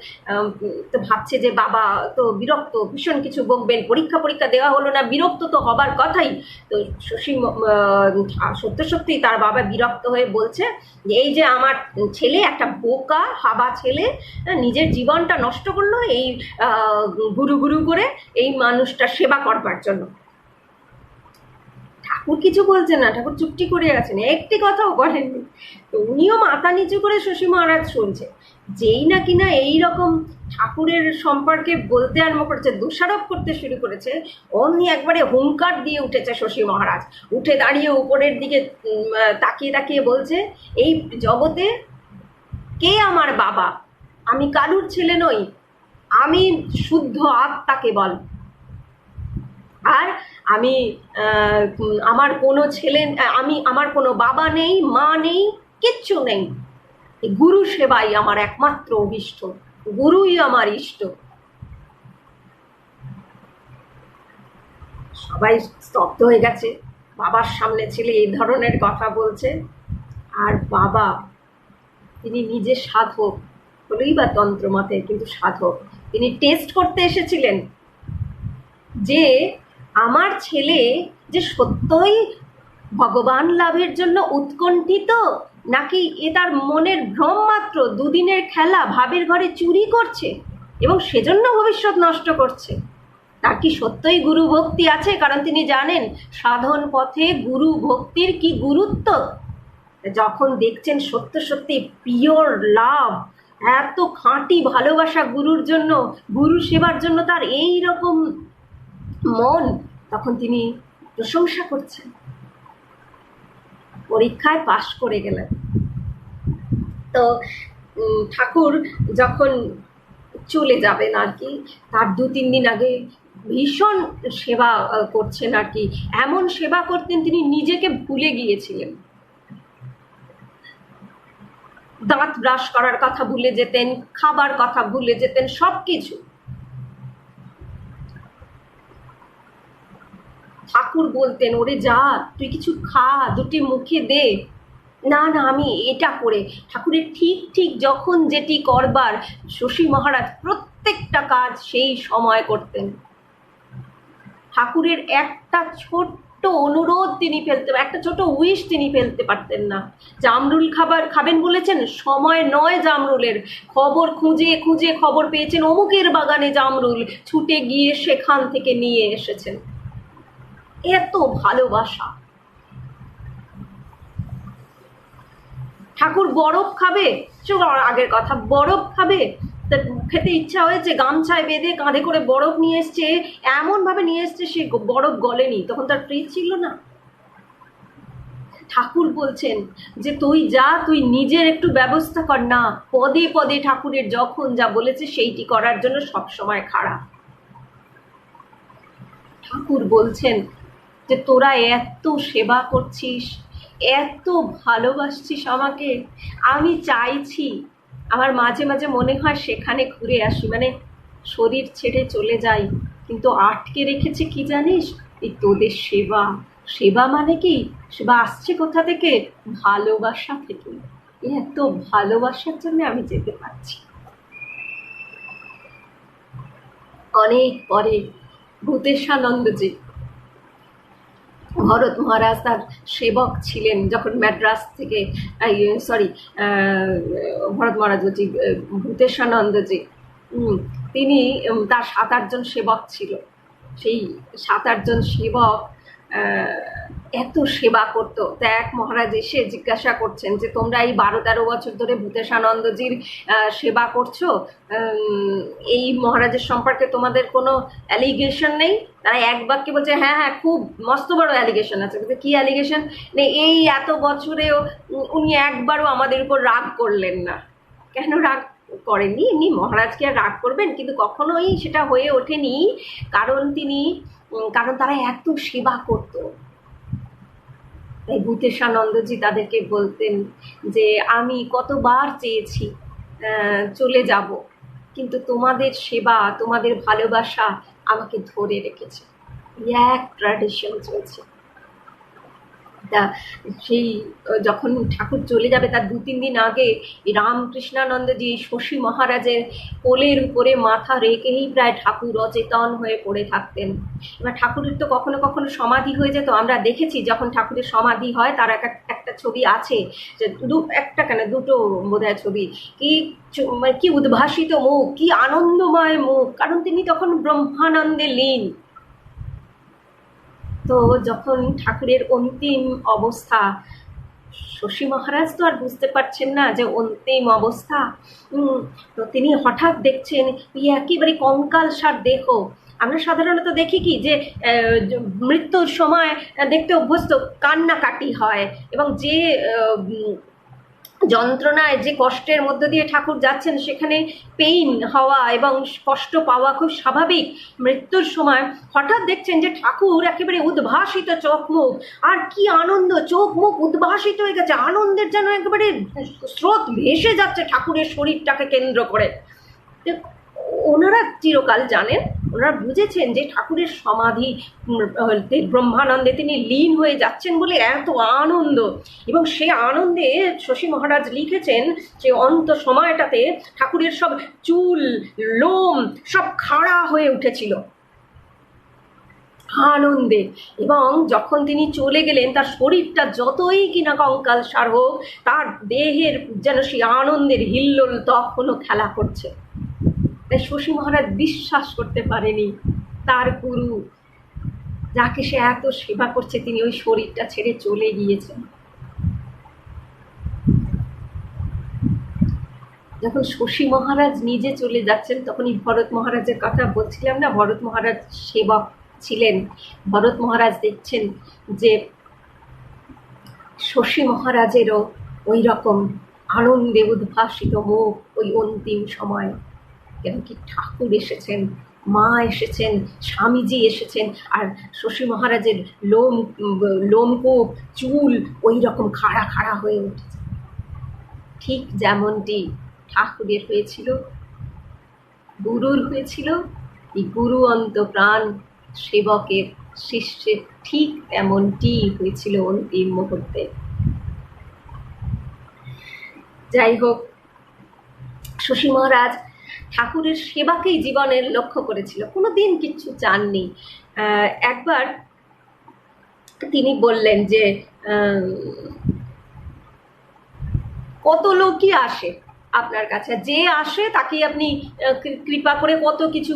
A: তো ভাবছে যে বাবা তো বিরক্ত, ভীষণ কিছু বকবেন, পরীক্ষা দেওয়া হলো না, বিরক্ত তো হবার কথাই। তো সত্যি তার বাবা বিরক্ত হয়ে বলছে যে এই যে আমার ছেলে, একটা বোকা হাবা ছেলে, নিজের জীবনটা নষ্ট করলো এই গুরু করে এই মানুষটা সেবা করবার জন্য। ঠাকুর কিছু বলছেন না, ঠাকুর চুপটি করে আছেন, একটি কথাও বলেননি। তো উনিও মাথা নিচু করে শশী মহারাজ শুনছে। যেই না কিনা এইরকম ঠাকুরের সম্পর্কে বলতে আরম্ভ করেছে, দোষারোপ করতে শুরু করেছে, অমনি একবারে হুঙ্কার দিয়ে উঠেছে শশী মহারাজ। উঠে দাঁড়িয়ে উপরের দিকে তাকিয়ে বলছে, এই জগতে কে আমার বাবা? আমি কারুর ছেলে নই, আমি শুদ্ধ আত্মা কেবল। আর আমি আমার কোনো ছেলে, আমার কোনো বাবা নেই, মা নেই, কিচ্ছু নেই। গুরু সেবাই আমার একমাত্র অভিষ্ট, গুরুই আমার ইষ্ট। সবাই স্তব্ধ হয়ে গেছে, বাবার সামনে ছেলে এই ধরনের কথা বলছে। আর বাবা, তিনি নিজে সাধক, হলেই বা তন্ত্রমতে, কিন্তু সাধক। তিনি টেস্ট করতে এসেছিলেন যে আমার ছেলে যে সত্যই ভগবান লাভের জন্য উৎকণ্ঠিত, নাকি এ তার মনের ভ্রম মাত্র, দুদিনের খেলা, ভাবের ঘরে চুরি করছে এবং সেজন্য ভবিষ্যৎ নষ্ট করছে। তার কি সত্যই গুরু ভক্তি আছে? কারণ তিনি জানেন সাধন পথে গুরু ভক্তির কি গুরুত্ব। যখন দেখছেন সত্য সত্যি পিওর লাভ, এত খাঁটি ভালোবাসা গুরুর জন্য, গুরু সেবার জন্য তার এই রকম মন, তখন তিনি প্রশংসা করছেন। পরীক্ষায় পাশ করে গেলেন। তো ঠাকুর যখন চলে যাবেন আর কি, তার 2-3 দিন আগে ভীষণ সেবা করছেন আর কি। এমন সেবা করতেন তিনি নিজেকে ভুলে গিয়েছিলেন। দাঁত ব্রাশ করার কথা ভুলে যেতেন, খাবার কথা ভুলে যেতেন, সবকিছু। ঠাকুর বলতেন, ওরে যা, তুই কিছু খা, দুটি মুখে দে। না না, আমি এটা করে। ঠাকুরের ঠিক ঠিক যখন যেটি করবার, শশী মহারাজ প্রত্যেকটা কাজ সেই সময় করতেন। ঠাকুরের একটা ছোট্ট অনুরোধ তিনি একটা ছোট উইশ তিনি ফেলতে পারতেন না। জামরুল খাবেন বলেছেন, সময় নয় জামরুলের, খবর খুঁজে খুঁজে খবর পেয়েছেন অমুকের বাগানে জামরুল, ছুটে গিয়ে সেখান থেকে নিয়ে এসেছেন। এত ভালোবাসা। ঠাকুর বরফ খাবে, চলো আগের কথা, বরফ খাবে, খেতে ইচ্ছা হয়েছে, গামছায় বেঁধে কাঁধে করে বরফ নিয়ে এসছে, এমন ভাবে নিয়ে এসছে সে বরফ গলেনি, তখন তার ফ্রিজ ছিল না। ঠাকুর বলছেন যে তুই যা, তুই নিজের একটু ব্যবস্থা কর না। পদে পদে ঠাকুরের যখন যা বলেছে সেইটি করার জন্য সবসময় খারাপ। ঠাকুর বলছেন যে তোরা এত সেবা করছিস, এত ভালোবাসছিস আমাকে, আমি চাইছি, আমার মাঝে মাঝে মনে হয় সেখানে ঘুরে আসি, মানে শরীর ছেড়ে চলে যাই, কিন্তু আটকে রেখেছে কি জানিস, এই তোদের সেবা। সেবা মানে কি? সেবা আসছে কোথা থেকে? ভালোবাসা থেকে। এত ভালোবাসার জন্য আমি যেতে পারছি। অনেক পরে ভূতেশানন্দজি, ভরত মহারাজ তার সেবক ছিলেন যখন ম্যাড্রাস থেকে, ভরত মহারাজ বলছি, ভূতেশানন্দজি, তিনি, তার 7-8 জন সেবক ছিল। সেই 7-8 জন সেবক এত সেবা করতো। তা এক মহারাজ এসে জিজ্ঞাসা করছেন যে তোমরা এই 12-13 বছর ধরে ভূতেশানন্দজির সেবা করছো, এই মহারাজের সম্পর্কে তোমাদের কোনো অ্যালিগেশন নেই? তারা এক বাক্যে বলছে হ্যাঁ হ্যাঁ, খুব মস্ত বড় অ্যালিগেশন আছে। বলছে কি অ্যালিগেশন? এই এত বছরেও উনি একবারও আমাদের উপর রাগ করলেন না। কেন রাগ করেননি? এমনি মহারাজকে আর রাগ করবেন? কিন্তু কখনোই সেটা হয়ে ওঠেনি, কারণ তারা এত সেবা করতো। তাই ভূতেশানন্দজি তাদেরকে বলতেন যে আমি কতবার চেয়েছি চলে যাব, কিন্তু তোমাদের সেবা, তোমাদের ভালোবাসা আমাকে ধরে রেখেছে। এক ট্র্যাডিশন চলছে। তা সেই যখন ঠাকুর চলে যাবে তার 2-3 দিন আগে রামকৃষ্ণানন্দজি শশী মহারাজের কোলের উপরে মাথা রেখেই প্রায় ঠাকুর অচেতন হয়ে পড়ে থাকতেন। এবার ঠাকুরের তো কখনো কখনো সমাধি হয়ে যেত। আমরা দেখেছি যখন ঠাকুরের সমাধি হয় তার একটা ছবি আছে, যে দুটো বোধহয় ছবি, কি উদ্ভাসিত মুখ, কি আনন্দময় মুখ, কারণ তিনি তখন ব্রহ্মানন্দে লীন। তো যখন ঠাকুরের অন্তিম অবস্থা, শশী মহারাজ তো আর বুঝতে পারছেন না যে অন্তিম অবস্থা, তো তিনি হঠাৎ দেখছেন একেবারে কঙ্কালসার দেহ। আমরা সাধারণত দেখি কি যে মৃত্যুর সময় দেখতে অভ্যস্ত কান্নাকাটি হয়, এবং যে যন্ত্রণায়, যে কষ্টের মধ্য দিয়ে ঠাকুর যাচ্ছেন সেখানে পেইন হওয়া এবং কষ্ট পাওয়া খুব স্বাভাবিক। মৃত্যুর সময় হঠাৎ দেখছেন যে ঠাকুর একেবারে উদ্ভাসিত চোখ মুখ, আর কি আনন্দ, চোখ মুখ উদ্ভাসিত হয়ে গেছে, আনন্দের যেন একেবারে স্রোত ভেসে যাচ্ছে ঠাকুরের শরীরটাকে কেন্দ্র করে। ওনারা চিরকাল জানেন, ওনারা বুঝেছেন যে ঠাকুরের সমাধি ব্রহ্মানন্দে তিনি লীন হয়ে যাচ্ছেন বলে এত আনন্দ। এবং সে আনন্দে শশী মহারাজ লিখেছেন যে অন্ত সময়টাতে ঠাকুরের সব চুল লোম সব খাড়া হয়ে উঠেছিল আনন্দে। এবং যখন তিনি চলে গেলেন তার শরীরটা যতই কিনা কঙ্কালসার হোক, তার দেহের যেন সেই আনন্দের হিল্লোল তখনও খেলা করছে। তাই শশী মহারাজ বিশ্বাস করতে পারেনি তার গুরু, যাকে সে এত সেবা করছে, তিনি ওই শরীরটা ছেড়ে চলে গিয়েছেন। যখন শশী মহারাজ নিজে চলে যাচ্ছেন, তখনই ভরত মহারাজের কথা বলছিলাম না, ভরত মহারাজ সেবক ছিলেন। ভরত মহারাজ দেখছেন যে শশী মহারাজেরও ওই রকম আনন্দে উদ্ভাসিত মুখ ওই অন্তিম সময়। কেন কি ঠাকুর এসেছেন, মা এসেছেন, স্বামীজি এসেছেন, আর শশী মহারাজের লোমকূপ চুল ওই রকম খাড়া খাড়া হয়ে উঠেছে, ঠিক যেমনটি ঠাকুরের হয়েছিল, গুরুর হয়েছিল। এই গুরু অন্তপ্রাণ সেবকের শিষ্যের ঠিক তেমনটি হয়েছিল অন্তিম মুহূর্তে। যাই হোক, শশী মহারাজ ঠাকুরের সেবাকেই জীবনের লক্ষ্য করেছিল, কোনোদিন কিচ্ছু চাননি। একবার তিনি বললেন যে কত লোকই আসে আপনার কাছে, যে আসে তাকেই আপনি কৃপা করে কত কিছু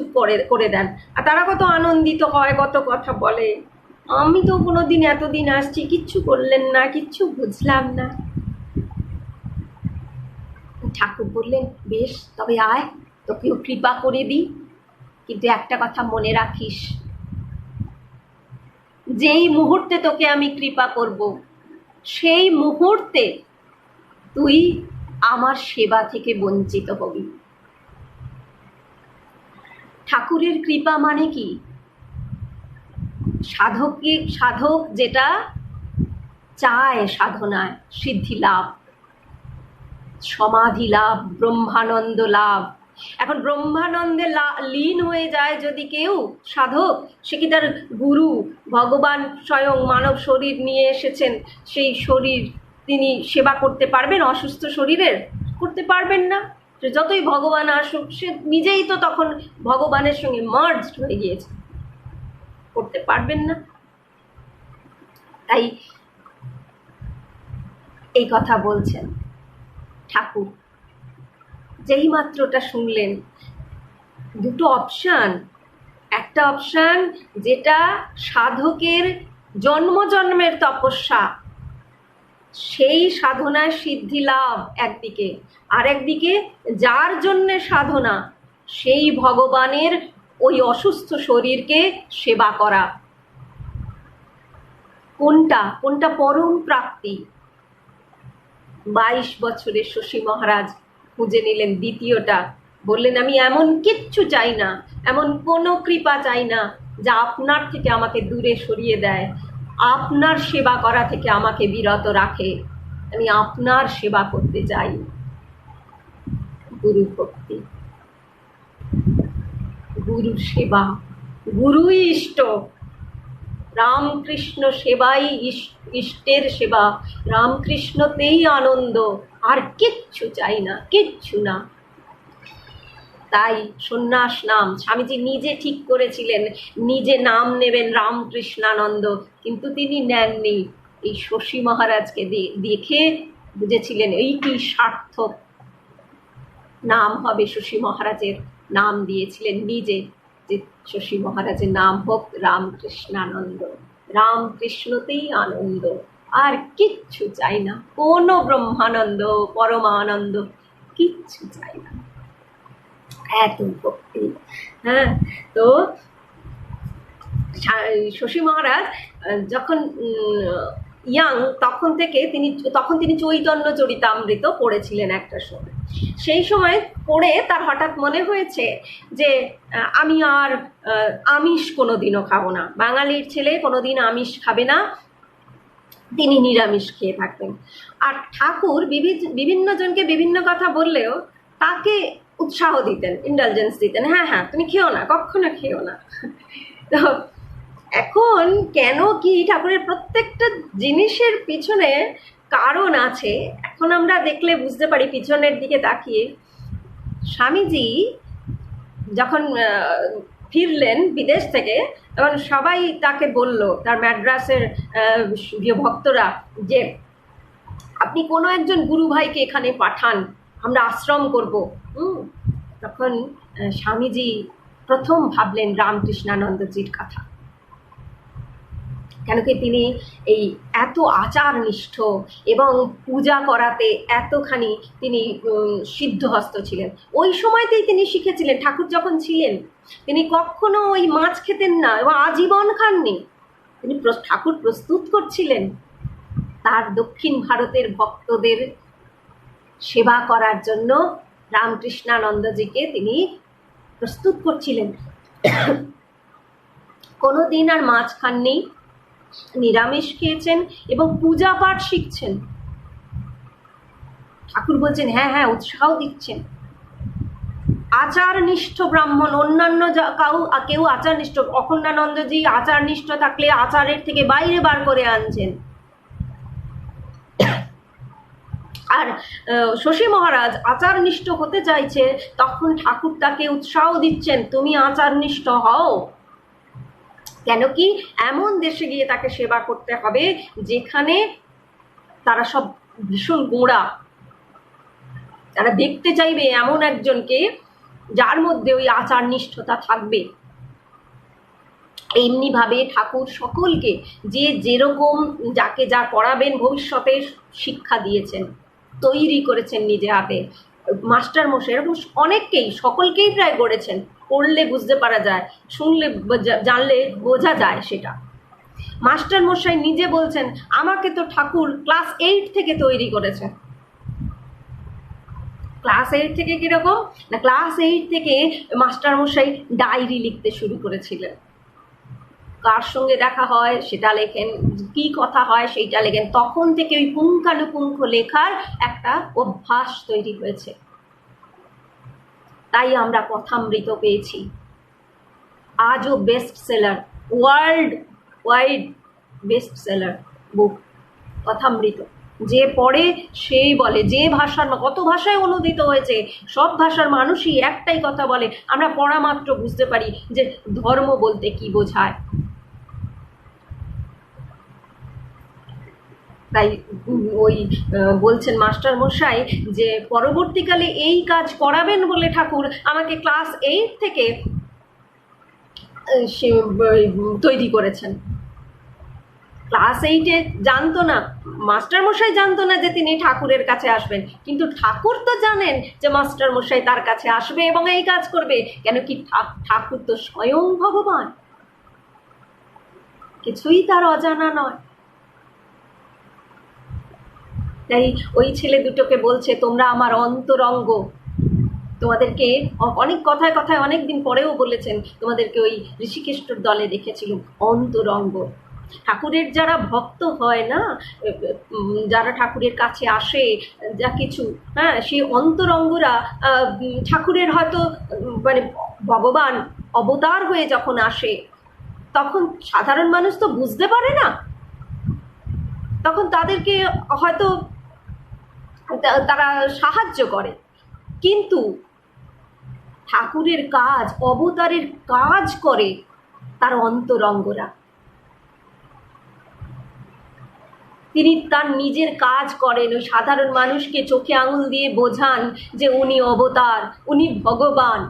A: করে দেন, আর তারা কত আনন্দিত হয়, কত কথা বলে। আমি তো কোনোদিন এতদিন আসছি, কিচ্ছু করলেন না, কিচ্ছু বুঝলাম না। ঠাকুর বললেন, বেশ, তবে আয়, তোকেও কৃপা করে দিই, কিন্তু একটা কথা মনে রাখিস, যেই মুহূর্তে তোকে আমি কৃপা করব, সেই মুহূর্তে তুই আমার সেবা থেকে বঞ্চিত হবি। ঠাকুরের কৃপা মানে কি? সাধক যেটা চায় সাধনায়, সিদ্ধি লাভ, সমাধি লাভ, ব্রহ্মানন্দ লাভ। এখন ব্রহ্মানন্দে লীন হয়ে যায় যদি কেউ সাধক, সে কি তার গুরু ভগবান স্বয়ং মানব শরীর নিয়ে এসেছেন, সেই শরীর তিনি সেবা করতে পারবেন? অসুস্থ শরীরের করতে পারবেন না। যতই ভগবান আসুক, সে নিজেই তো তখন ভগবানের সঙ্গে মার্জড হয়ে গিয়েছে, করতে পারবেন না। তাই এই কথা বলছেন ঠাকুর। যেই মাত্রটা শুনলেন, দুটো অপশান, একটা অপশান যেটা সাধকের জন্মের তপস্যা, সেই সাধনায় সিদ্ধি লাভ একদিকে, আর একদিকে যার জন্যে সাধনা, সেই ভগবানের ওই অসুস্থ শরীরকে সেবা করা। কোনটা পরম প্রাপ্তি? 22 বছরের শশী মহারাজ খুঁজে নিলেন দ্বিতীয়টা। বললেন, আমি এমন কিচ্ছু চাই না, এমন কোনো কৃপা চাই না যা আপনার থেকে আমাকে দূরে সরিয়ে দেয়, আপনার সেবা করা থেকে আমাকে বিরত রাখে। আমি আপনার সেবা করতে চাই। গুরু ভক্তি, গুরু সেবা, গুরুই ইষ্ট। রামকৃষ্ণ সেবাই ইষ্টের সেবা, রামকৃষ্ণতেই আনন্দ, আর কিচ্ছু চাই না, কিচ্ছু না। তাই সন্ন্যাস নাম স্বামীজি নিজে ঠিক করেছিলেন, নিজে নাম নেবেন রামকৃষ্ণানন্দ, কিন্তু তিনি নেননি। এই শশী মহারাজকে দেখে বুঝেছিলেন এইটি সার্থক নাম হবে শশী মহারাজের, নাম দিয়েছিলেন নিজে, যে শশী মহারাজের নাম হোক রামকৃষ্ণানন্দ। রামকৃষ্ণতেই আনন্দ, আর কিচ্ছু চাই না, কোনো ব্রহ্মানন্দ পরমানন্দ কিচ্ছু চাই না। এত ভক্তি। হ্যাঁ, তো শশী মহারাজ যখন ইয়াং, তখন তিনি চৈতন্য চরিতামৃত পড়েছিলেন একটা সময়। সেই সময় পড়ে তার হঠাৎ মনে হয়েছে যে আমি আর আমিষ কোনোদিনও খাবো না। বাঙালির ছেলে কোনোদিন আমিষ খাবে না, তিনি নিরামিষ খেয়ে থাকবেন। আর ঠাকুর বিভিন্ন জনকে বিভিন্ন কথা বললেও তাকে উৎসাহ দিতেন, ইন্ডালজেন্স দিতেন, হ্যাঁ হ্যাঁ তুমি খেও না, কখনো খেও না। তো এখন কেন কি ঠাকুরের প্রত্যেকটা জিনিসের পিছনে কারণ আছে, এখন আমরা দেখলে বুঝতে পারি পিছনের দিকে তাকিয়ে। স্বামীজি যখন ফিরলেন বিদেশ থেকে, তখন সবাই তাকে বলল, তার ম্যাড্রাসের ভক্তরা, যে আপনি কোনো একজন গুরু ভাইকে এখানে পাঠান, আমরা আশ্রম করব। তখন স্বামীজি প্রথম ভাবলেন রামকৃষ্ণানন্দজির কথা। কেন কি তিনি এই এত আচারনিষ্ঠ এবং পূজা করাতে এতখানি তিনি সিদ্ধহস্ত ছিলেন। ওই সময়তেই তিনি শিখেছিলেন। ঠাকুর যখন ছিলেন তিনি কখনো ওই মাছ খেতেন না এবং আজীবন খাননি। তিনি ঠাকুর প্রস্তুত করছিলেন তার দক্ষিণ ভারতের ভক্তদের সেবা করার জন্য। রামকৃষ্ণানন্দজিকে তিনি প্রস্তুত করছিলেন। কোনোদিন আর মাছ খাননি, নিরামিষ খেয়েছেন এবং পূজা পাঠ শিখছেন। ঠাকুর বলছেন হ্যাঁ হ্যাঁ, উৎসাহ দিচ্ছেন। আচারনিষ্ঠ ব্রাহ্মণ, অন্যান্য কেউ আচারনিষ্ঠ, অখণ্ডানন্দজি আচারনিষ্ঠ থাকলে আচারের থেকে বাইরে বার করে আনছেন। আর শশী মহারাজ আচারনিষ্ঠ হতে চাইছে, তখন ঠাকুর তাকে উৎসাহ দিচ্ছেন, তুমি আচারনিষ্ঠ হও। কেন কি এমন দেশে গিয়ে তাকে সেবা করতে হবে যেখানে তারা সব ভীষণ গোঁড়া। তারা দেখতে চাইবে এমন একজনকে যার মধ্যে ওই আচারনিষ্ঠতা থাকবে। এমনি ভাবে ঠাকুর সকলকে যে যেরকম যাকে যা পড়াবেন ভবিষ্যতে শিক্ষা দিয়েছেন, তৈরি করেছেন নিজে হাতে। মাস্টার মশাই এরকম অনেককেই, সকলকেই প্রায় গড়েছেন। পড়লে বুঝতে পারা যায়, শুনলে জানলে বোঝা যায় সেটা। মাস্টার মশাই নিজে বলছেন আমাকে তো ঠাকুর ক্লাস 8 থেকে তৈরি করেছে। ক্লাস 8 থেকে কিরকম না, ক্লাস 8 থেকে মাস্টার মশাই ডায়েরি লিখতে শুরু করেছিলেন। কার সঙ্গে দেখা হয় সেটা লেখেন, কি কথা হয় সেইটা লেখেন। তখন থেকে ওই পুঙ্খানুপুঙ্খ লেখার একটা অভ্যাস তৈরি হয়েছে। তাই আমরা কথামৃত পেয়েছি, আজও best seller, world wide best seller book Kathamrita. যে পড়ে সেই বলে, যে ভাষার, কত ভাষায় অনুদিত হয়েছে, সব ভাষার মানুষই একটাই কথা বলে, আমরা পড়া মাত্র বুঝতে পারি যে ধর্ম বলতে কি বোঝায়। তাই ওই বলছেন মাস্টার মশাই যে পরবর্তীকালে এই কাজ করাবেন বলে ঠাকুর আমাকে ক্লাস 8 থেকে তৈরি করেছেন। ক্লাস 8-এ জানতো না, মাস্টার মশাই জানতো না যে তিনি ঠাকুরের কাছে আসবেন, কিন্তু ঠাকুর তো জানেন যে মাস্টার মশাই তার কাছে আসবে এবং এই কাজ করবে। কেন কি ঠাকুর তো স্বয়ং ভগবান, কিছুই তার অজানা নয়। তাই ওই ছেলে দুটোকে বলছে তোমরা আমার অন্তরঙ্গ। তোমাদেরকে অনেক কথায় কথায় অনেক দিন পরেও বলেছেন, তোমাদেরকে ওই ঋষিকেষ্টর দলে দেখেছিল অন্তরঙ্গ। ঠাকুরের যারা ভক্ত হয় না, যারা ঠাকুরের কাছে আসে যা কিছু, হ্যাঁ, সেই অন্তরঙ্গরা ঠাকুরের হয়তো মানে ভগবান অবতার হয়ে যখন আসে তখন সাধারণ মানুষ তো বুঝতে পারে না, তখন তাদেরকে হয়তো তারা সাহায্য করে। কিন্তু ঠাকুরের কাজ, অবতারের কাজ করে তার অন্তরঙ্গরা। তিনি তার নিজের কাজ করেন, ওই সাধারণ মানুষকে চোখে আঙুল দিয়ে বোঝান যে উনি অবতার, উনি ভগবান।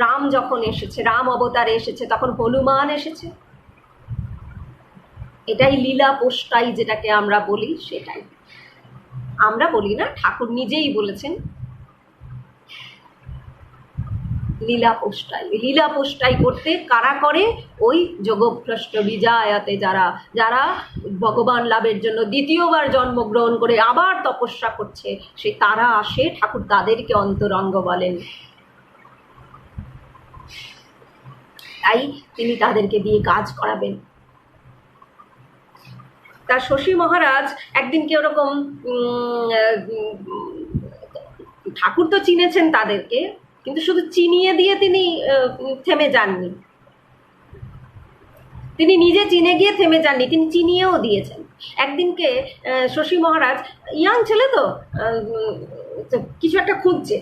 A: রাম যখন এসেছে, রাম অবতারে এসেছে, তখন হনুমান এসেছে। এটাই লীলা পোষ্টাই যেটাকে আমরা বলি, সেটাই আমরা বলি না, ঠাকুর নিজেই বলেছেন লীলা পোষ্টাই। লীলা পোষ্টাই করতে কারা করে? ওই যোগভ্রষ্ট বিজায়াতে যারা যারা ভগবান লাভের জন্য দ্বিতীয়বার জন্মগ্রহণ করে আবার তপস্যা করছে, সে তারা আসে, ঠাকুর তাদেরকে অন্তরঙ্গ বলেন। তাই তিনি তাদেরকে দিয়ে কাজ করাবেন। তার শশী মহারাজ একদিন কি ওরকম ঠাকুর তো চিনেছেন তাদেরকে, কিন্তু শুধু চিনিয়ে দিয়ে তিনি থেমে যাননি। তিনি নিজে চিনে গিয়ে থেমে যাননি, তিনি চিনিয়েও দিয়েছেন। একদিনকে শশী মহারাজ, ইয়াং ছেলে তো, কিছু একটা খুঁজছে,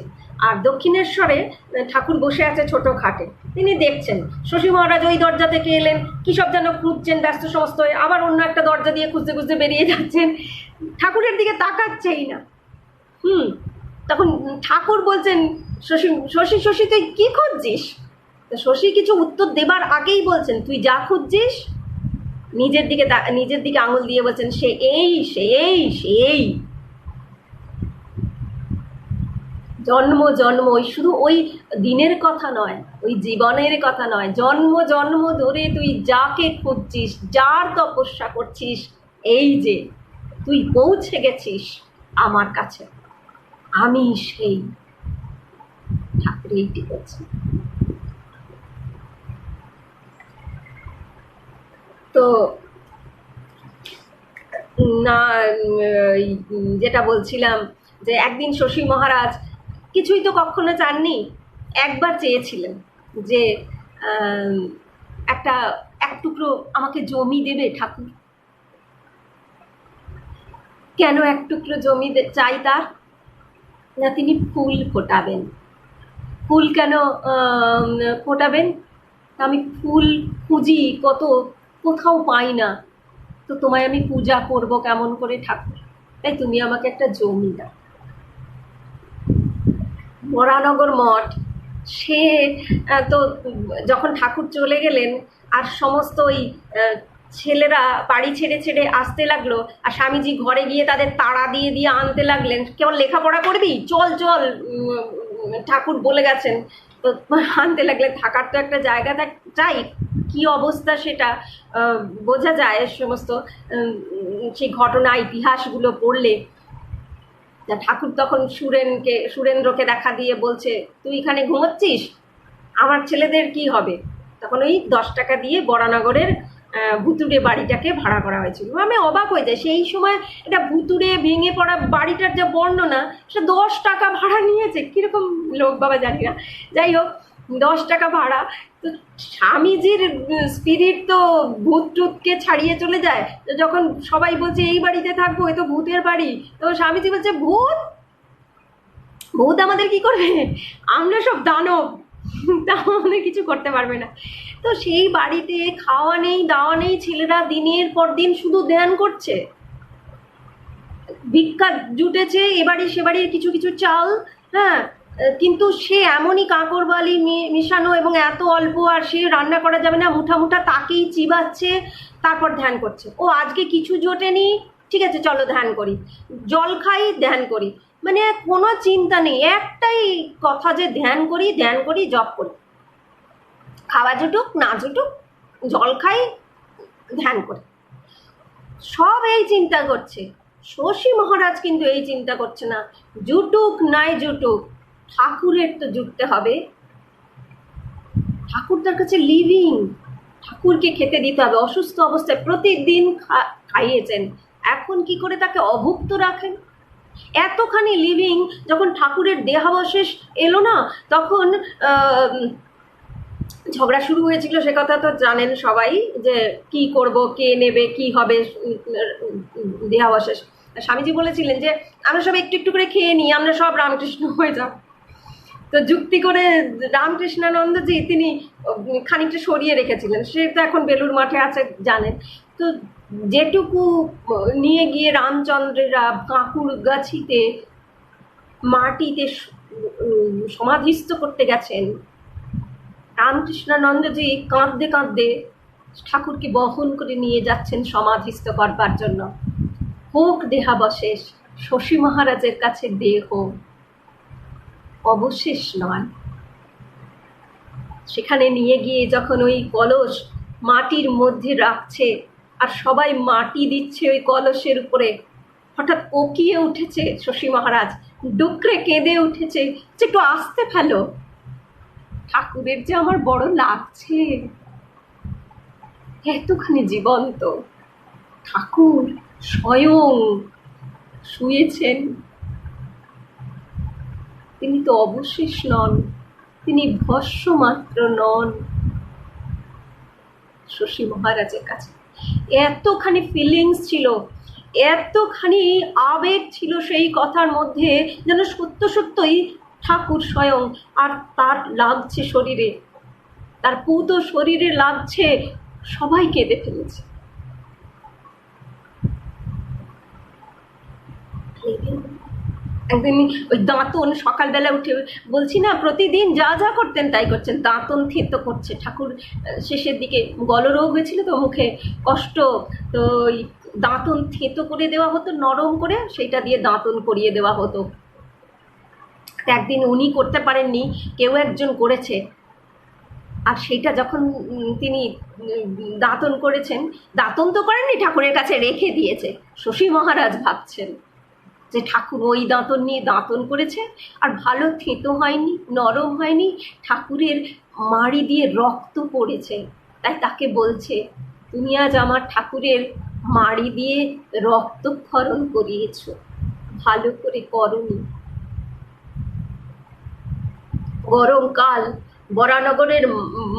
A: আর দক্ষিণেশ্বরে ঠাকুর বসে আছে ছোট খাটে, তিনি দেখছেন। শশী মহারাজ ওই দরজা থেকে এলেন, কী সব যেন খুঁজছেন ব্যস্ত সমস্ত হয়ে, আবার অন্য একটা দরজা দিয়ে খুঁজতে খুঁজতে বেরিয়ে যাচ্ছেন, ঠাকুরের দিকে তাকাচ্ছেই না। তখন ঠাকুর বলছেন শশী শশী শশী তুই কি খুঁজছিস? তো শশী কিছু উত্তর দেবার আগেই বলছেন, তুই যা খুঁজছিস, নিজের দিকে আঙুল দিয়ে বলছেন, সে এই সে এই সে এই। জন্ম জন্ম শুধু ওই দিনের কথা নয়, ওই জীবনের কথা নয়, জন্ম জন্ম ধরে তুই যাকে খুঁজছিস, যার তপস্যা করছিস, এই যে তুই পৌঁছে গেছিস আমার কাছে, আমি সেই। ঠাকুর এইটি করছে। তো না, যেটা বলছিলাম যে একদিন শশী মহারাজ কিছুই তো কখনো চাননি, একবার চেয়েছিলেন যে এক টুকরো আমাকে জমি দেবে ঠাকুর। কেন এক টুকরো জমি চাই তার? না, তিনি ফুল ফোটাবেন। ফুল কেন ফোটাবেন? আমি ফুল খুঁজি কোথাও পাই না, তো তোমায় আমি পূজা করব কেমন করে ঠাকুর, তাই তুমি আমাকে একটা জমি দাও। বরানগর মঠ, সে তো যখন ঠাকুর চলে গেলেন আর সমস্ত ওই ছেলেরা বাড়ি ছেড়ে ছেড়ে আসতে লাগলো, আর স্বামীজি ঘরে গিয়ে তাদের তাড়া দিয়ে দিয়ে আনতে লাগলেন, কেমন লেখাপড়া করবি, চল চল, ঠাকুর বলে গেছেন। তো আনতে লাগলেন, থাকার তো একটা জায়গা চাই। কি অবস্থা সেটা বোঝা যায় সমস্ত সেই ঘটনা ইতিহাসগুলো পড়লে। ঠাকুর তখন সুরেন্দ্রকে দেখা দিয়ে বলছে, তুই এখানে ঘুমোচ্ছিস, আমার ছেলেদের কি হবে? তখন ওই 10 টাকা দিয়ে বরানগরের ভুতুড়ে বাড়িটাকে ভাড়া করা হয়েছিল। আমি অবাক হয়ে যাই, সেই সময় এটা ভুতুড়ে ভেঙে পড়া বাড়িটার যা বর্ণনা, সে 10 টাকা ভাড়া নিয়েছে, কিরকম লোক বাবা জানি না। যাই হোক, 10 টাকা ভাড়া। তো স্বামীজির স্পিরিট তো ভূত টুতকে ছাড়িয়ে চলে যায়। তো যখন সবাই বলছে এই বাড়িতে থাকবো, এ তো ভূতের বাড়ি, তো স্বামীজি বলছে ভূত ভূত আমাদের কি করবে, আমরা সব দানব, তা আমাদের কিছু করতে পারবে না। তো সেই বাড়িতে খাওয়া নেই, দাওয়া নেই, ছেলেরা দিনের পর দিন শুধু ধ্যান করছে, ভিক্ষা জুটেছে এবাড়ি সেবাড়ির কিছু কিছু চাল, হ্যাঁ, কিন্তু সে এমনই কাঁকড় বালি মিশানো এবং এত অল্প, আর সে রান্না করা যাবে না, মুঠা মুঠা তাকেই চিবাচ্ছে, তারপর ধ্যান করছে। ও আজকে কিছু জোটেনি, ঠিক আছে চলো ধ্যান করি, জল খাই ধ্যান করি, মানে কোনো চিন্তা নেই, একটাই কথা যে ধ্যান করি জপ করি, খাওয়া জুটুক না জুটুক, জল খাই ধ্যান করি, সব এই চিন্তা করছে। শশী মহারাজ কিন্তু এই চিন্তা করছে না, জুটুক নাই জুটুক, ঠাকুরের তো জুটতে হবে, ঠাকুর তার কাছে লিভিং, ঠাকুরকে খেতে দিতে হবে। অসুস্থ অবস্থায় প্রতিদিন খাইয়েছেন, এখন কি করে তাকে অভুক্ত রাখেন? এতখানি লিভিং, যখন ঠাকুরের দেহাবশেষ এলো না, তখন ঝগড়া শুরু হয়েছিল, সে কথা তো জানেন সবাই, যে কি করব, কে নেবে, কি হবে দেহাবশেষ। স্বামীজি বলেছিলেন যে আমরা সব একটু একটু করে খেয়ে নিই, আমরা সব রামকৃষ্ণ হয়ে যাব। তো যুক্তি করে রামকৃষ্ণানন্দজি তিনি খানিকটা সরিয়ে রেখেছিলেন, সে তো এখন বেলুর মাঠে আছে জানেন। তো যেটুকু নিয়ে গিয়ে রামচন্দ্রেরা কাঁকুর গাছিতে মাটিতে সমাধিস্থ করতে গেছেন, রামকৃষ্ণানন্দজি কাঁদতে কাঁদতে ঠাকুরকে বহন করে নিয়ে যাচ্ছেন সমাধিস্থ করবার জন্য। হোক দেহাবশেষ, শশী মহারাজের কাছে দেহ অবশেষ নয়। সেখানে নিয়ে গিয়ে যখন ওই কলস মাটির মধ্যে রাখছে, আর সবাই মাটি দিচ্ছে ওই কলসের উপরে, হঠাৎ ওকিয়ে উঠেছে শশী মহারাজ, ডুকরে কেঁদে উঠেছে, একটু আস্তে ফেলো, ঠাকুরের যে আমার বড় লাগছে, এতখানি জীবন্ত ঠাকুর স্বয়ং শুয়েছেন, তিনি তো অবশেষ নন, তিনি ভস্ম মাত্র নন। শশী মহারাজের কাছে এতখানি ফিলিংস ছিল, এতখানি আবেগ ছিল সেই কথার মধ্যে, যেন সত্য সত্যই ঠাকুর স্বয়ং, আর তার লাগছে শরীরে, তার পুত শরীরে লাগছে, সবাই কেঁদে ফেলেছে। একদিন ওই দাঁতন, সকালবেলা উঠে বলছি না প্রতিদিন যা যা করতেন তাই করছেন, দাঁতন থেঁতো করছে ঠাকুর। শেষের দিকে গলরোগ হয়েছিল তো, মুখে কষ্ট, তো ওই দাঁতন থেঁতো করে দেওয়া হতো নরম করে, সেটা দিয়ে দাঁতন করিয়ে দেওয়া হতো। একদিন উনি করতে পারেননি, কেউ একজন করেছে, আর সেইটা যখন তিনি দাঁতন করেছেন, দাঁতন তো করেননি, ঠাকুরের কাছে রেখে দিয়েছে। শশী মহারাজ ভাবছেন যে ঠাকুর ওই দাঁতন নিয়ে দাঁতন করেছে, আর ভালো থেঁতো হয়নি, নরম হয়নি, ঠাকুরের মাড়ি দিয়ে রক্ত পড়েছে। তাই তাকে বলছে, তুমি আজ আমার ঠাকুরের মাড়ি দিয়ে রক্তক্ষরণ করিয়েছ, ভালো করে করনি। গরমকাল, বরানগরের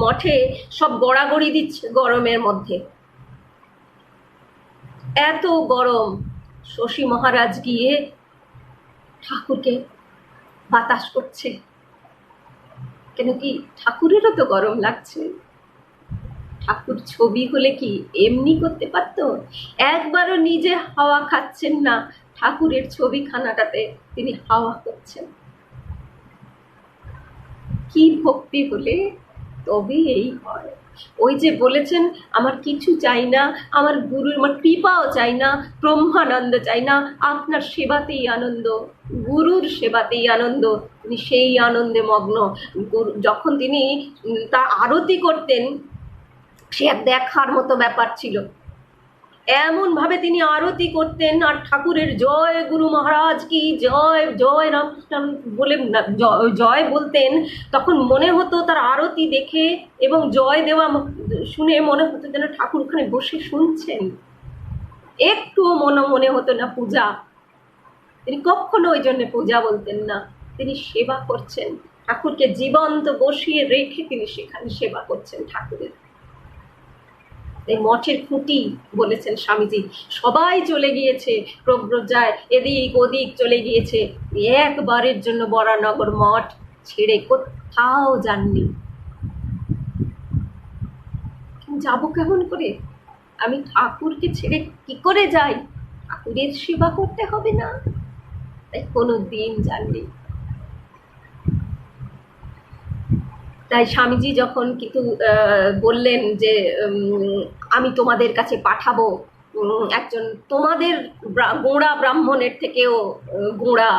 A: মঠে সব গড়াগড়ি দিচ্ছে গরমের মধ্যে, এত গরম। শশী মহারাজ গিয়ে ঠাকুরকে বাতাস করছে, কেন কি ঠাকুরেরও তো গরম লাগছে। ঠাকুর ছবি হলে কি এমনি করতে পারতো? একবারও নিজে হাওয়া খাচ্ছেন না, ঠাকুরের ছবিখানাটাতে তিনি হাওয়া করছেন। কি ভক্তি হলে তবে এই হয়। ওই যে বলেছেন, আমার কিছু চাই না, আমার গুরুর, আমার কৃপাও চাই না, ব্রহ্মানন্দ চাই না, আপনার সেবাতেই আনন্দ, গুরুর সেবাতেই আনন্দ। তিনি সেই আনন্দে মগ্ন। যখন তিনি তা আরতি করতেন, সে এক দেখার মতো ব্যাপার ছিল। এমনভাবে তিনি আরতি করতেন, আর ঠাকুরের জয় গুরু মহারাজ কি জয়, জয় রামকৃষ্ণ বলে জয় বলতেন। তখন মনে হতো তার আরতি দেখে এবং জয় দেওয়া শুনে মনে হতো যেন ঠাকুর ওখানে বসে শুনছেন। একটুও মনে হতো না পূজা। তিনি কখনো ওই জন্য পূজা বলতেন না, তিনি সেবা করছেন। ঠাকুরকে জীবন্ত বসিয়ে রেখে তিনি সেখানে সেবা করছেন ঠাকুরের। এই মঠের খুঁটি বলেছেন স্বামীজি, সবাই চলে গিয়েছে, প্রব্রজায় এদিক ওদিক চলে গিয়েছে, একবারের জন্য বরানগর মঠ ছেড়ে কোথাও যাননি। যাব কেমন করে? আমি ঠাকুরকে ছেড়ে কি করে যাই? ঠাকুরের সেবা করতে হবে না? তাই কোনো দিন যাননি। তাই স্বামীজি যখন কিন্তু বললেন যে আমি তোমাদের কাছে পাঠাবো একজন তোমাদের গোঁড়া ব্রাহ্মণের থেকেও গোঁড়া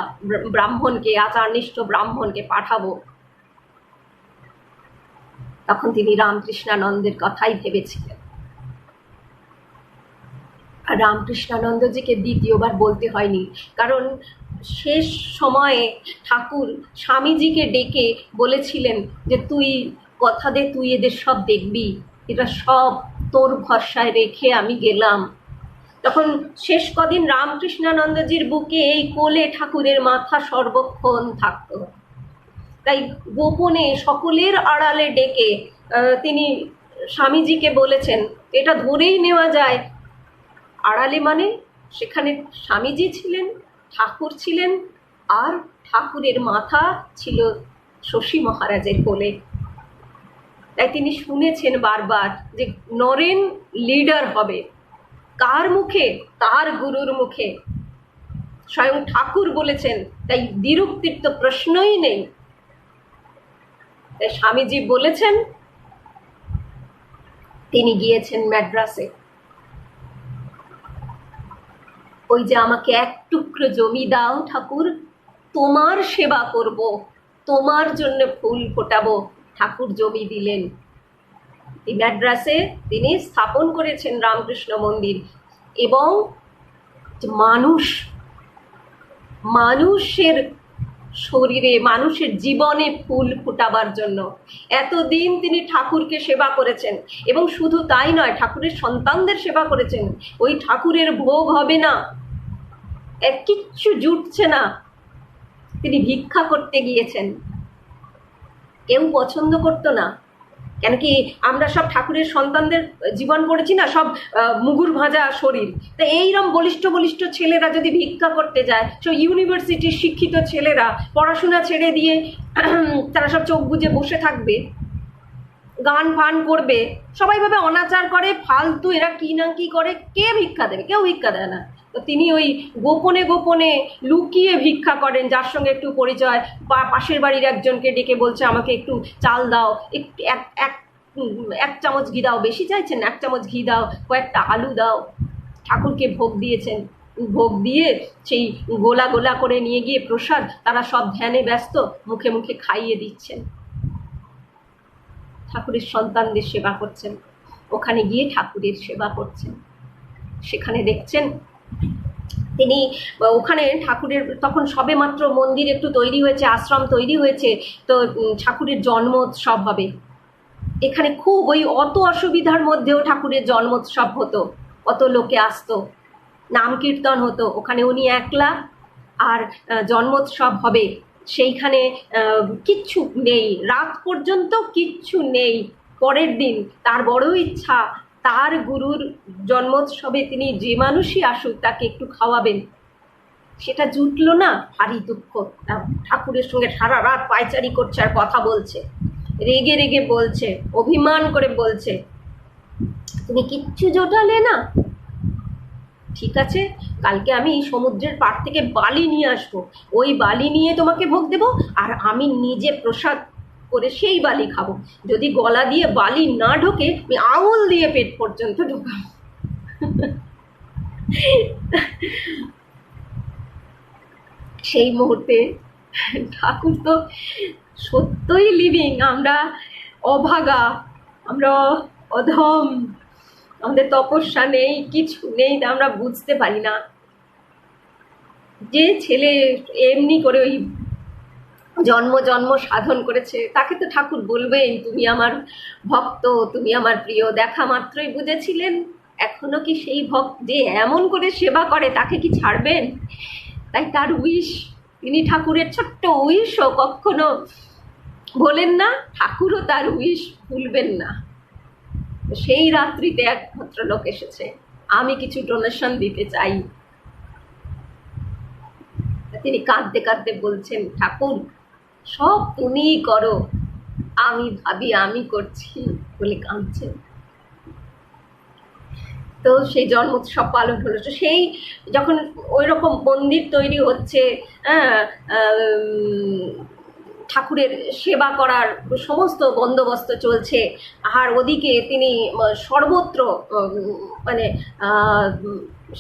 A: ব্রাহ্মণকে, আচারনিষ্ঠ ব্রাহ্মণকে পাঠাবো, তখন তিনি রামকৃষ্ণানন্দের কথাই ভেবেছিলেন। আর রামকৃষ্ণানন্দজিকে দ্বিতীয়বার বলতে হয়নি, কারণ শেষ সময়ে ঠাকুর স্বামীজিকে ডেকে বলেছিলেন যে তুই কথা দে, তুই এদের সব দেখবি, এটা সব তোর ভরসায় রেখে আমি গেলাম। তখন শেষ কদিন রামকৃষ্ণানন্দজির বুকে এই কোলে ঠাকুরের মাথা সর্বক্ষণ থাকতো। তাই গোপনে সকলের আড়ালে ডেকে তিনি স্বামীজিকে বলেছেন, এটা ধরেই নেওয়া যায় আড়ালে মানে সেখানে স্বামীজি ছিলেন, ঠাকুর ছিলেন, আর ঠাকুরের মাথা ছিল শশী মহারাজের কোলে। তাই তিনি শুনেছেন বারবার যে নরেন লিডার হবে কার মুখে? তার গুরুর মুখে। স্বয়ং ঠাকুর বলেছেন, তাই দ্বিরুক্তির তো প্রশ্নই নেই। তাই স্বামীজি বলেছেন, তিনি গিয়েছেন ম্যাড্রাসে। ওই যে আমাকে এক টুকরো জমি দাও ঠাকুর, তোমার সেবা করব, তোমার জন্য ফুল ফোটাবো। ঠাকুর জমি দিলেন। এই ম্যাড্রাসে তিনি স্থাপন করেছেন রামকৃষ্ণ মন্দির। এবং মানুষের শরীরে, মানুষের জীবনে ফুল ফোটাবার জন্য এতদিন তিনি ঠাকুরকে সেবা করেছেন। এবং শুধু তাই নয়, ঠাকুরের সন্তানদের সেবা করেছেন। ওই ঠাকুরের ভোগ হবে না, কিচ্ছু জুটছে না, তিনি ভিক্ষা করতে গিয়েছেন। কেউ পছন্দ করতো না, কেন কি আমরা সব ঠাকুরের সন্তানদের জীবন পড়েছি না, সব মুগুর ভাজা শরীর। তা এইরকম বলিষ্ঠ বলিষ্ঠ ছেলেরা যদি ভিক্ষা করতে যায়, সব ইউনিভার্সিটির শিক্ষিত ছেলেরা পড়াশোনা ছেড়ে দিয়ে তারা সব চোখ বুজে বসে থাকবে? গান ফান করবে, সবাই ভাবে অনাচার করে, ফালতু, এরা কি না কি করে, কে ভিক্ষা দেবে? কেউ ভিক্ষা দেয় না। তো তিনি ওই গোপনে গোপনে লুকিয়ে ভিক্ষা করেন, যার সঙ্গে একটু পরিচয়, বা পাশের বাড়ির একজনকে ডেকে বলছে আমাকে একটু চাল দাও, একটু এক এক এক চামচ ঘি দাও, বেশি চাইছেন, এক চামচ ঘি দাও, কয়েকটা আলু দাও। ঠাকুরকে ভোগ দিয়েছেন, ভোগ দিয়ে সেই গোলা গোলা করে নিয়ে গিয়ে প্রসাদ তারা সব ধ্যানে ব্যস্ত, মুখে মুখে খাইয়ে দিচ্ছেন। ঠাকুরের সন্তানদের সেবা করছেন, ওখানে গিয়ে ঠাকুরের সেবা করছেন। সেখানে দেখছেন তিনি ওখানে ঠাকুরের তখন সবে মাত্র মন্দির একটু তৈরি হয়েছে, আশ্রম তৈরি হয়েছে, তো ঠাকুরের জন্মোৎসব হবে। এখানে খুব ওই অত অসুবিধার মধ্যেও ঠাকুরের জন্মোৎসব হতো, অত লোকে আসতো, নাম কীর্তন হতো। ওখানে উনি একলা, আর জন্মোৎসব হবে সেইখানে কিচ্ছু নেই, রাত পর্যন্ত কিচ্ছু নেই। পরের দিন তার বড় ইচ্ছা, তার গুরুর জন্মোৎসবে তিনি যে মানুষই আসুক তাকে একটু খাওয়াবেন। সেটা জুটলো না, ভারী দুঃখ। ঠাকুরের সঙ্গে সারা রাত পায়চারি করছে আর কথা বলছে, রেগে রেগে বলছে, অভিমান করে বলছে, তুমি কিচ্ছু জোটালে না, ঠিক আছে, কালকে আমি সমুদ্রের পাড় থেকে বালি নিয়ে আসবো, ওই বালি নিয়ে তোমাকে ভোগ দেবো, আর আমি নিজে প্রসাদ করে সেই বালি খাবো। যদি গলা দিয়ে বালি না ঢোকে, আমি আঙুল দিয়ে পেট পর্যন্ত ঢোকাবো। সেই মুহূর্তে ঠাকুর তো সত্যই লিভিং, আমরা অভাগা, আমরা অধম, আমাদের তপস্যা নেই, কিছু নেই, তা আমরা বুঝতে পারি না। যে ছেলে এমনি করে ওই জন্ম জন্ম সাধন করেছে, তাকে তো ঠাকুর বলবেন তুমি আমার ভক্ত, তুমি আমার প্রিয়। দেখা মাত্রই বুঝেছিলেন। এখনো কি সেই ভক্ত যে এমন করে সেবা করে তাকে কি ছাড়বেন? তাই তার উইশ, তিনি ঠাকুরের ছোট্ট উইশও কখনো ভোলেন না, ঠাকুরও তার উইশ ভুলবেন না। সেই রাত্রিতে এক ভদ্রলোক এসেছে, আমি কিছু ডোনেশন দিতে চাই। তিনি কাঁদতে কাঁদতে বলছেন, ঠাকুর সব তুমিই করো, আমি ভাবি আমি করছি বলে কাঁদছেন। তো সেই জন্মোৎসব পালন হলো। তো সেই যখন ওই রকম মন্দির তৈরি হচ্ছে, ঠাকুরের সেবা করার সমস্ত বন্দোবস্ত চলছে, আর ওদিকে তিনি সর্বত্র মানে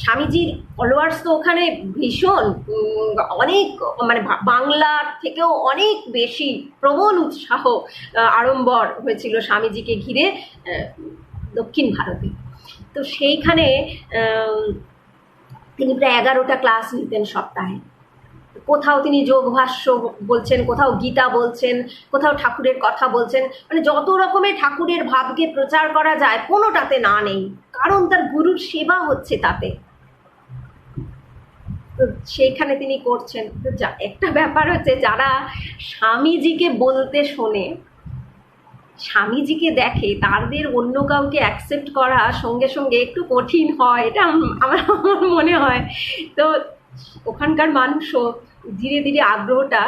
A: স্বামীজির ফলোয়ার্স তো ওখানে ভীষণ, অনেক, মানে বাংলার থেকেও অনেক বেশি প্রবল উৎসাহ আড়ম্বর হয়েছিল স্বামীজিকে ঘিরে দক্ষিণ ভারতে। তো সেইখানে তিনি প্রায় 11টা ক্লাস নিতেন সপ্তাহে। কোথাও তিনি যোগভাষ্য বলছেন, কোথাও গীতা বলছেন, কোথাও ঠাকুরের কথা বলছেন, মানে যত রকমের ঠাকুরের ভাবকে প্রচার করা যায় কোনোটাতে না নেই, কারণ তার গুরুর সেবা হচ্ছে তাতে। তো সেইখানে তিনি করছেন। তো একটা ব্যাপার হচ্ছে, যারা স্বামীজিকে বলতে শোনে, স্বামীজিকে দেখে, তাদের অন্য কাউকে অ্যাকসেপ্ট করা সঙ্গে সঙ্গে একটু কঠিন হয়, এটা আমার মনে হয়। তো ওখানকার মানুষও ধীরে ধীরে আগ্রহটা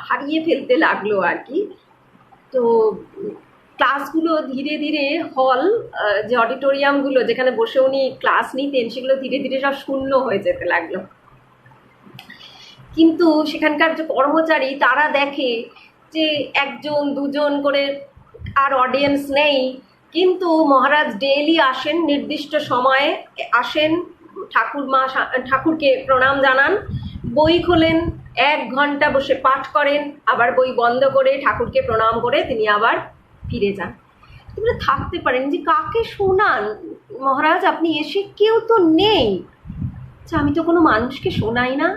A: হারিয়ে ফেলতে লাগলো আর কি। তো ক্লাসগুলো ধীরে ধীরে হল, যে অডিটোরিয়ামগুলো যেখানে বসে উনি ক্লাস নিতেন, সেগুলো ধীরে ধীরে সব শূন্য হয়ে যেতে লাগলো। কিন্তু সেখানকার যে কর্মচারী, তারা দেখে যে 1জন 2জন করে আর অডিয়েন্স নেই, কিন্তু মহারাজ ডেইলি আসেন, নির্দিষ্ট সময়ে আসেন, ঠাকুরকে প্রণাম জানান, বই খোলেন, 1 ঘন্টা বসে পাঠ করেন, আবার বই বন্ধ করে ঠাকুরকে প্রণাম করে তিনি আবার ফিরে যান। তিনি থাকতে পারেন যে কাকে শোনান মহারাজ, আপনি এসে, কেউ তো নেই। আচ্ছা, আমি তো কোনো মানুষকে শোনাই না,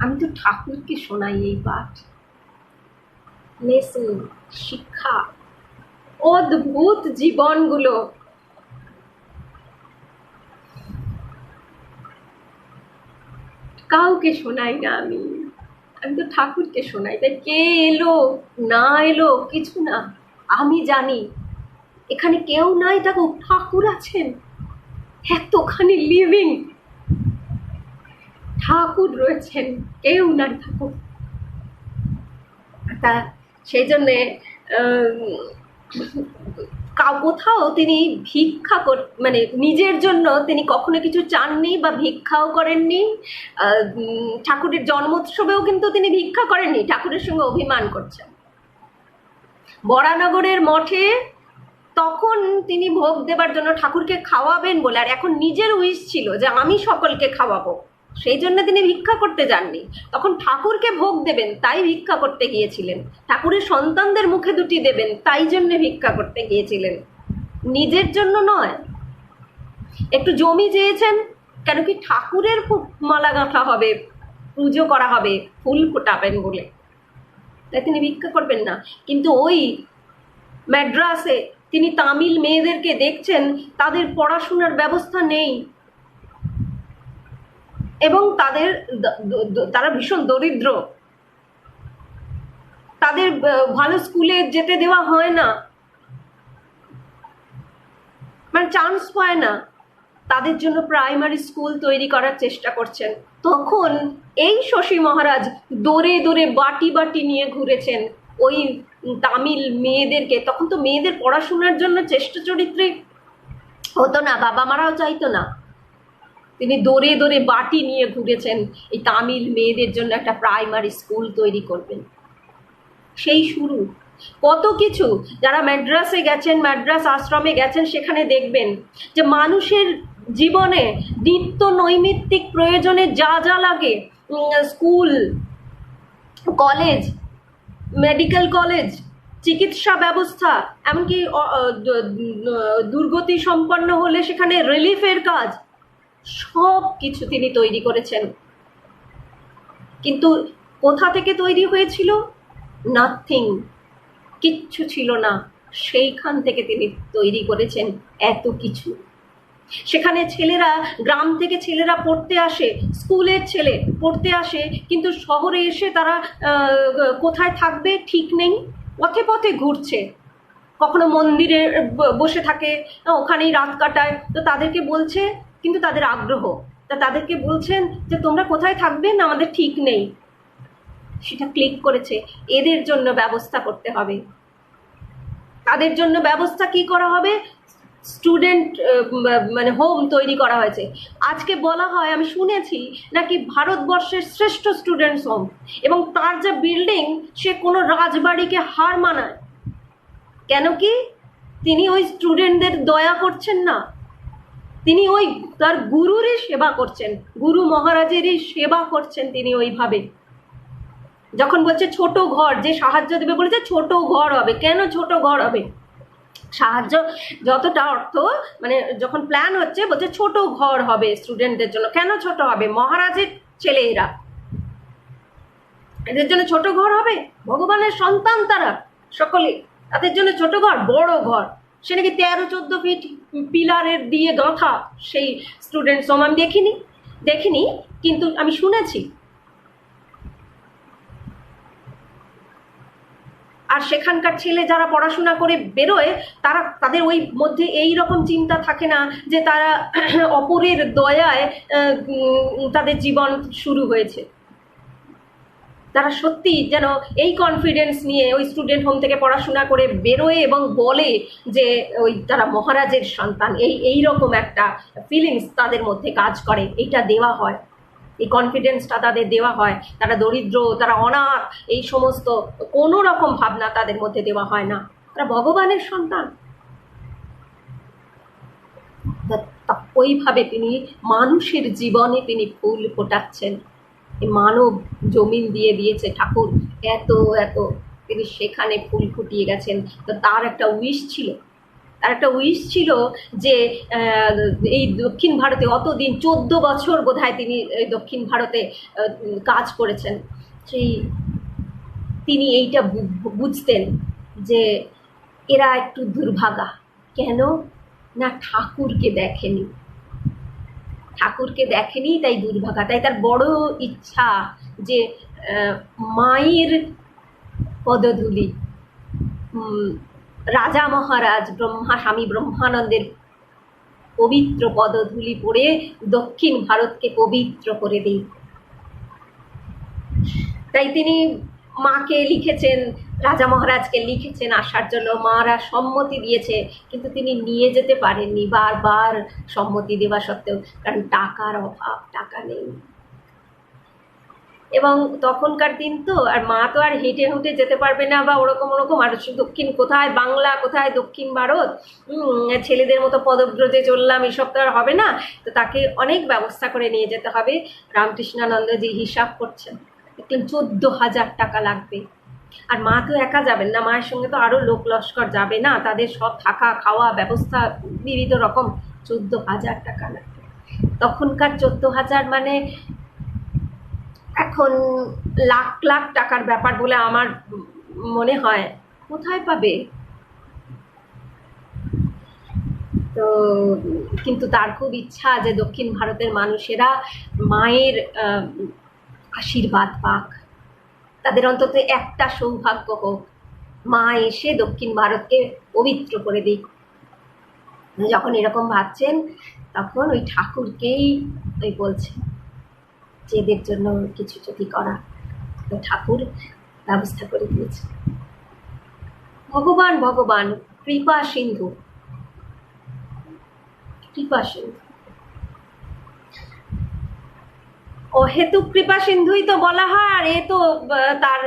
A: আমি তো ঠাকুরকে শোনাই এই পাঠ। লেসন, শিক্ষা, অদ্ভুত জীবনগুলো। কাউকে শোনাই না আমি তো ঠাকুরকে শোনাই। তাই কে এলো না এলো কিছু না, আমি জানি এখানে কেউ নাই, দেখো ঠাকুর আছেন, এতখানি লিভিং ঠাকুর রয়েছেন, কেউ নাই ঠাকুর। তা সেই জন্যে কোথাও তিনি ভিক্ষা মানে নিজের জন্য তিনি কখনো কিছু চাননি বা ভিক্ষাও করেননি। ঠাকুরের জন্মোৎসবেও কিন্তু তিনি ভিক্ষা করেননি, ঠাকুরের সঙ্গে অভিমান করছেন। বরানগরের মঠে তখন তিনি ভোগ দেবার জন্য ঠাকুরকে খাওয়াবেন বলে, আর এখন নিজের উইশ ছিল যে আমি সকলকে খাওয়াবো, সেই জন্য তিনি ভিক্ষা করতে যাননি। তখন ঠাকুরকে ভোগ দেবেন তাই ভিক্ষা করতে গিয়েছিলেন, ঠাকুরের সন্তানদের মুখে দুটি দেবেন তাই জন্য ভিক্ষা করতে গিয়েছিলেন, নিজের জন্য নয়। একটু জমি চেয়েছেন, কেন কি ঠাকুরের মালা গাঁথা হবে, পুজো করা হবে, ফুল ফোটাবেন বলে, তাই তিনি ভিক্ষা করবেন না। কিন্তু ওই ম্যাড্রাসে তিনি তামিল মেয়েদেরকে দেখছেন, তাদের পড়াশোনার ব্যবস্থা নেই এবং তারা ভীষণ দরিদ্র, তাদের ভালো স্কুলে যেতে দেওয়া হয় না, মানে চান্স পায় না, তাদের জন্য প্রাইমারি স্কুল তৈরি করার চেষ্টা করছেন। তখন এই শশী মহারাজ দৌড়ে দৌড়ে বাটি বাটি নিয়ে ঘুরেছেন ওই তামিল মেয়েদেরকে। তখন তো মেয়েদের পড়াশোনার জন্য চেষ্টা চরিত্রে হতো না, বাবা মারাও চাইতো না, তিনি দৌড়ে দৌড়ে বাটি নিয়ে ঘুরেছেন এই তামিল মেয়েদের জন্য একটা প্রাইমারি স্কুল তৈরি করবেন। সেই শুরু কত কিছু। যারা ম্যাড্রাসে গেছেন, ম্যাড্রাস আশ্রমে গেছেন, সেখানে দেখবেন যে মানুষের জীবনে নিত্য নৈমিত্তিক প্রয়োজনে যা যা লাগে, স্কুল, কলেজ, মেডিকেল কলেজ, চিকিৎসা ব্যবস্থা, এমনকি দুর্গতি সম্পন্ন হলে সেখানে রিলিফের কাজ, সব কিছু তিনি তৈরি করেছেন। কিন্তু কোথা থেকে তৈরি হয়েছিল? নাথিং, কিচ্ছু ছিল না, সেইখান থেকে তিনি তৈরি করেছেন এত কিছু। সেখানে ছেলেরা, গ্রাম থেকে ছেলেরা পড়তে আসে, স্কুলের ছেলে পড়তে আসে, কিন্তু শহরে এসে তারা কোথায় থাকবে ঠিক নেই, পথে পথে ঘুরছে, কখনো মন্দিরে বসে থাকে, ওখানেই রাত কাটায়। তো তাদেরকে বলছে, কিন্তু তাদের আগ্রহ, তা তাদেরকে বলছেন যে তোমরা কোথায় থাকবে না, আমাদের ঠিক নেই। সেটা ক্লিক করেছে, এদের জন্য ব্যবস্থা করতে হবে। তাদের জন্য ব্যবস্থা কি করা হবে? স্টুডেন্ট মানে হোম তৈরি করা হয়েছে। আজকে বলা হয়, আমি শুনেছি নাকি ভারতবর্ষের শ্রেষ্ঠ স্টুডেন্টস হোম, এবং তার যা বিল্ডিং, সে কোনো রাজবাড়িকে হার মানায়। কেন কি? তিনি ওই স্টুডেন্টদের দয়া করছেন না, তিনি ওই তার গুরুরই সেবা করছেন, গুরু মহারাজেরই সেবা করছেন তিনি ওইভাবে। যখন বলছে ছোট ঘর, যে সাহায্য দেবে বলেছে ছোট ঘর হবে, কেন ছোট ঘর হবে? সাহায্য যতটা অর্থ, মানে যখন প্ল্যান হচ্ছে বলছে ছোট ঘর হবে স্টুডেন্টদের জন্য। কেন ছোট হবে? মহারাজের ছেলে এরা, এদের জন্য ছোট ঘর হবে? ভগবানের সন্তান তারা সকলে, তাদের জন্য ছোট ঘর? বড় ঘর, সে নাকি 13-14 ফিট পিলারের দিয়ে গাঁথা সেই স্টুডেন্টস হোম। আমি দেখিনি, কিন্তু আমি শুনেছি। আর সেখানকার ছেলে যারা পড়াশোনা করে বেরোয়, তাদের ওই মধ্যে এই রকম চিন্তা থাকে না যে তারা অপরের দয়ায় তাদের জীবন শুরু হয়েছে। তারা সত্যি যেন এই কনফিডেন্স নিয়ে ওই স্টুডেন্ট হোম থেকে পড়াশোনা করে বেরোয় এবং বলে যে ওই তারা মহারাজের সন্তান, এই রকম একটা ফিলিংস তাদের মধ্যে কাজ করে। এইটা দেওয়া হয়, এই কনফিডেন্সটা তাদের দেওয়া হয়। তারা দরিদ্র, তারা অনাথ, এই সমস্ত কোনো রকম ভাবনা তাদের মধ্যে দেওয়া হয় না, তারা ভগবানের সন্তান। ওইভাবে তিনি মানুষের জীবনে তিনি ফুল ফোটাচ্ছেন। এই মানব জমিন দিয়ে দিয়েছে ঠাকুর, এত এত তিনি সেখানে ফুল ফুটিয়ে গেছেন। তো তার একটা উইশ ছিল যে এই দক্ষিণ ভারতে অতদিন 14 বছর বোধহয় তিনি দক্ষিণ ভারতে কাজ করেছেন। তিনি এইটা বুঝতেন যে এরা একটু দুর্ভাগা। কেন না? ঠাকুরকে দেখেনি, তাই দুর্ভাগা। তাই তার বড় ইচ্ছা যে মায়ের পদধূলি, রাজা মহারাজ স্বামী ব্রহ্মানন্দের পবিত্র পদধূলি পড়ে দক্ষিণ ভারতকে পবিত্র করে দিই। তাই তিনি মাকে লিখেছেন, রাজা মহারাজকে লিখেছেন আসার জন্য, মারা সম্মতি দিয়েছে, কিন্তু তিনি নিয়ে যেতে পারেননি বারবার সম্মতি দেওয়া সত্ত্বেও, কারণ টাকার অভাব, টাকা নেই। এবং তখনকার দিন তো, আর মা তো আর হেঁটে হুঁটে যেতে পারবে না বা ওরকম ওরকম, আর দক্ষিণ কোথায় বাংলা কোথায় দক্ষিণ ভারত, ছেলেদের মতো পদব্রজে চললাম এসব তো আর হবে না। তো তাকে অনেক ব্যবস্থা করে নিয়ে যেতে হবে। রামকৃষ্ণানন্দজি হিসাব করছেন, দেখলেন 14,000 টাকা লাগবে। আর মা তো একা যাবেন না, মায়ের সঙ্গে তো আরো লোক লস্কর যাবে না, তাদের সব থাকা খাওয়া ব্যবস্থা বিবিধ রকম, 14,000 টাকা লাগবে। তখনকার 14,000 মানে এখন লাখ লাখ টাকার ব্যাপার বলে আমার মনে হয়। কোথায় পাবে? তো কিন্তু তার খুব ইচ্ছা যে দক্ষিণ ভারতের মানুষেরা মায়ের আশীর্বাদ পাক, তাদের অন্তত একটা সৌভাগ্য হোক, মা এসে দক্ষিণ ভারতকে পবিত্র করে দিক। যখন এরকম ভাবছেন তখন ওই ঠাকুরকেই ওই বলছেন যে এদের জন্য কিছু যদি করা, তো ঠাকুর ব্যবস্থা করে দিয়েছে। ভগবান ভগবান কৃপা সিন্ধু, কৃপা সিন্ধু, অহেতুক কৃপা সিন্ধুই তো বলা হয়। আর এ তো তার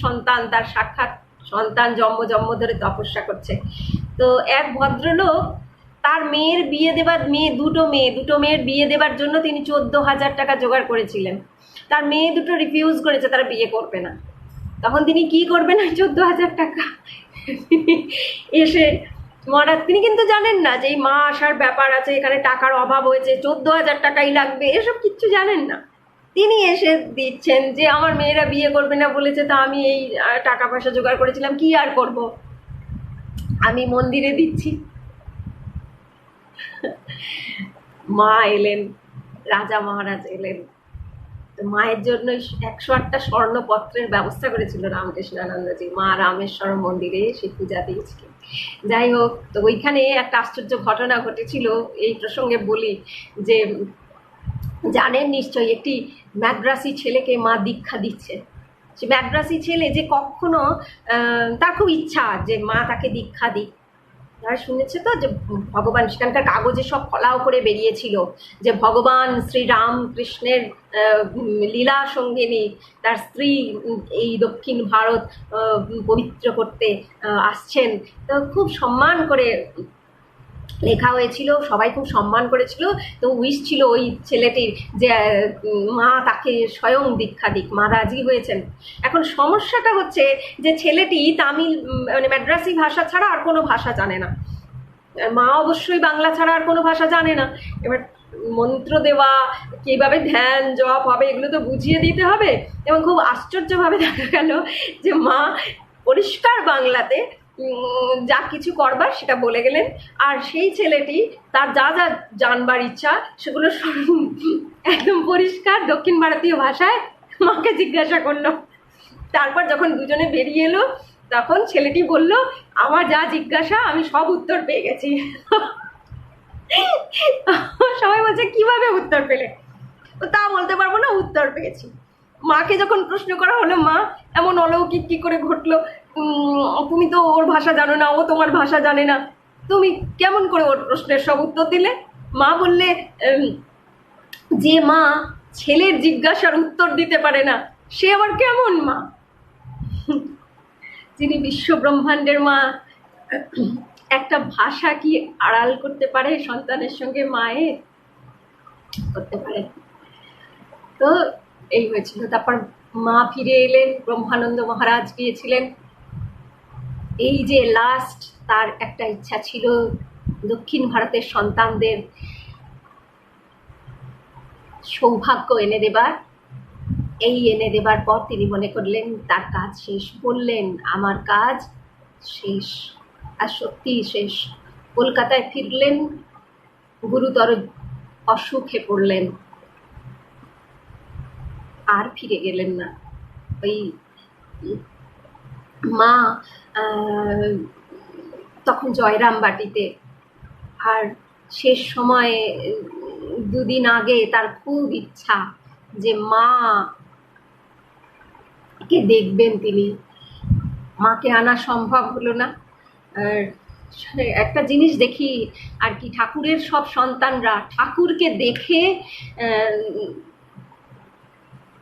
A: সন্তান, তার সাক্ষাৎ সন্তান, জন্ম জন্ম ধরে তপস্যা করছে। তো এক ভদ্রলোক তার মেয়ের বিয়ে দেবার, দুটো মেয়ের বিয়ে দেবার জন্য তিনি 14,000 টাকা জোগাড় করেছিলেন। তার মেয়ে দুটো রিফিউজ করেছে, তারা বিয়ে করবে না। তখন তিনি কি করবেন? 14,000 টাকা এসে মহারাজ, তিনি কিন্তু জানেন না যে এই মা আসার ব্যাপার আছে, এখানে টাকার অভাব হয়েছে, 14,000 টাকাই লাগবে, এসব কিচ্ছু জানেন না। তিনি এসে দিচ্ছেন যে আমার মেয়েরা বিয়ে করবে না বলেছে, তা আমি এই টাকা পয়সা জোগাড় করেছিলাম, কি আর করব, আমি মন্দিরে দিচ্ছি। মা এলেন, রাজা মহারাজ এলেন, তো মায়ের জন্য 108টা স্বর্ণপত্রের ব্যবস্থা করেছিল রামকৃষ্ণানন্দজি। মা রামেশ্বর মন্দিরে সে পূজা দিয়েছিলেন। যাই হোক, তো ওইখানে একটা আশ্চর্য ঘটনা ঘটেছিল, এই প্রসঙ্গে বলি যে জানেন নিশ্চয়ই একটি ম্যাড্রাসি ছেলেকে মা দীক্ষা দিচ্ছে। সে ম্যাড্রাসি ছেলে যে কখনো তার খুব ইচ্ছা যে মা তাকে দীক্ষা দিক। তারা শুনেছে তো যে ভগবান, সেখানকার কাগজে সব ফলাও করে বেরিয়েছিল যে ভগবান শ্রীরামকৃষ্ণের লীলা সঙ্গিনী, তার স্ত্রী এই দক্ষিণ ভারত পবিত্র করতে আসছেন। তো খুব সম্মান করে লেখা হয়েছিল, সবাই খুব সম্মান করেছিল। তো উইশ ছিল ওই ছেলেটির যে মা তাকে স্বয়ং দীক্ষা দিক। মা রাজি হয়েছেন। এখন সমস্যাটা হচ্ছে যে ছেলেটি তামিল মানে ম্যাড্রাসি ভাষা ছাড়া আর কোনো ভাষা জানে না, মা অবশ্যই বাংলা ছাড়া আর কোনো ভাষা জানে না। এবার মন্ত্র দেওয়া, কীভাবে ধ্যান জপ হবে, এগুলো তো বুঝিয়ে দিতে হবে। এবং খুব আশ্চর্যভাবে দেখা গেল যে মা পরিষ্কার বাংলাতে যা কিছু করবার সেটা বলে গেলেন। আর সেই ছেলেটি তার যা যা জানবার ইচ্ছা সেগুলো একদম পরিষ্কার দক্ষিণ ভারতীয় ভাষায় মাকে জিজ্ঞাসা করলো। তারপর যখন দুজনে বেরিয়ে এলো, তখন ছেলেটি বলল, আমার যা জিজ্ঞাসা আমি সব উত্তর পেয়ে গেছি। সবাই বলছে কিভাবে উত্তর পেলে? তা বলতে পারবো না, উত্তর পেয়েছি। মাকে যখন প্রশ্ন করা হলো, মা এমন অলৌকিক কি করে ঘটলো, তুমি তো ওর ভাষা জানো না, ও তোমার ভাষা জানে না, তুমি কেমন করে ওর প্রশ্নের সব উত্তর দিলে? মা বললে, যে মা ছেলের জিজ্ঞাসার উত্তর দিতে পারে না সে আবার কেমন মা? যিনি বিশ্ব ব্রহ্মাণ্ডের মা, একটা ভাষা কি আড়াল করতে পারে সন্তানের সঙ্গে? মায়ের করতে পারে। তো এই হয়েছিল। তারপর মা ফিরে এলেন, ব্রহ্মানন্দ মহারাজ গিয়েছিলেন। এই যে লাস্ট তার একটা ইচ্ছা ছিল দক্ষিণ ভারতের সন্তানদের সৌভাগ্য এনে দেবার। এই এনে দেবার পর তিনি মনে করলেন তার কাজ শেষ। বললেন, আমার কাজ শেষ। আর সত্যি শেষ। কলকাতায় ফিরলেন, গুরুতর অসুখে পড়লেন, আর ফিরে গেলেন না। ওই মা তখন জয়রামবাটিতে। আর শেষ সময়ে দুদিন আগে তার খুব ইচ্ছা যে মা কে দেখবেন তিনি। মাকে আনা সম্ভব হলো না। আর একটা জিনিস দেখি আর কি, ঠাকুরের সব সন্তানরা ঠাকুরকে দেখে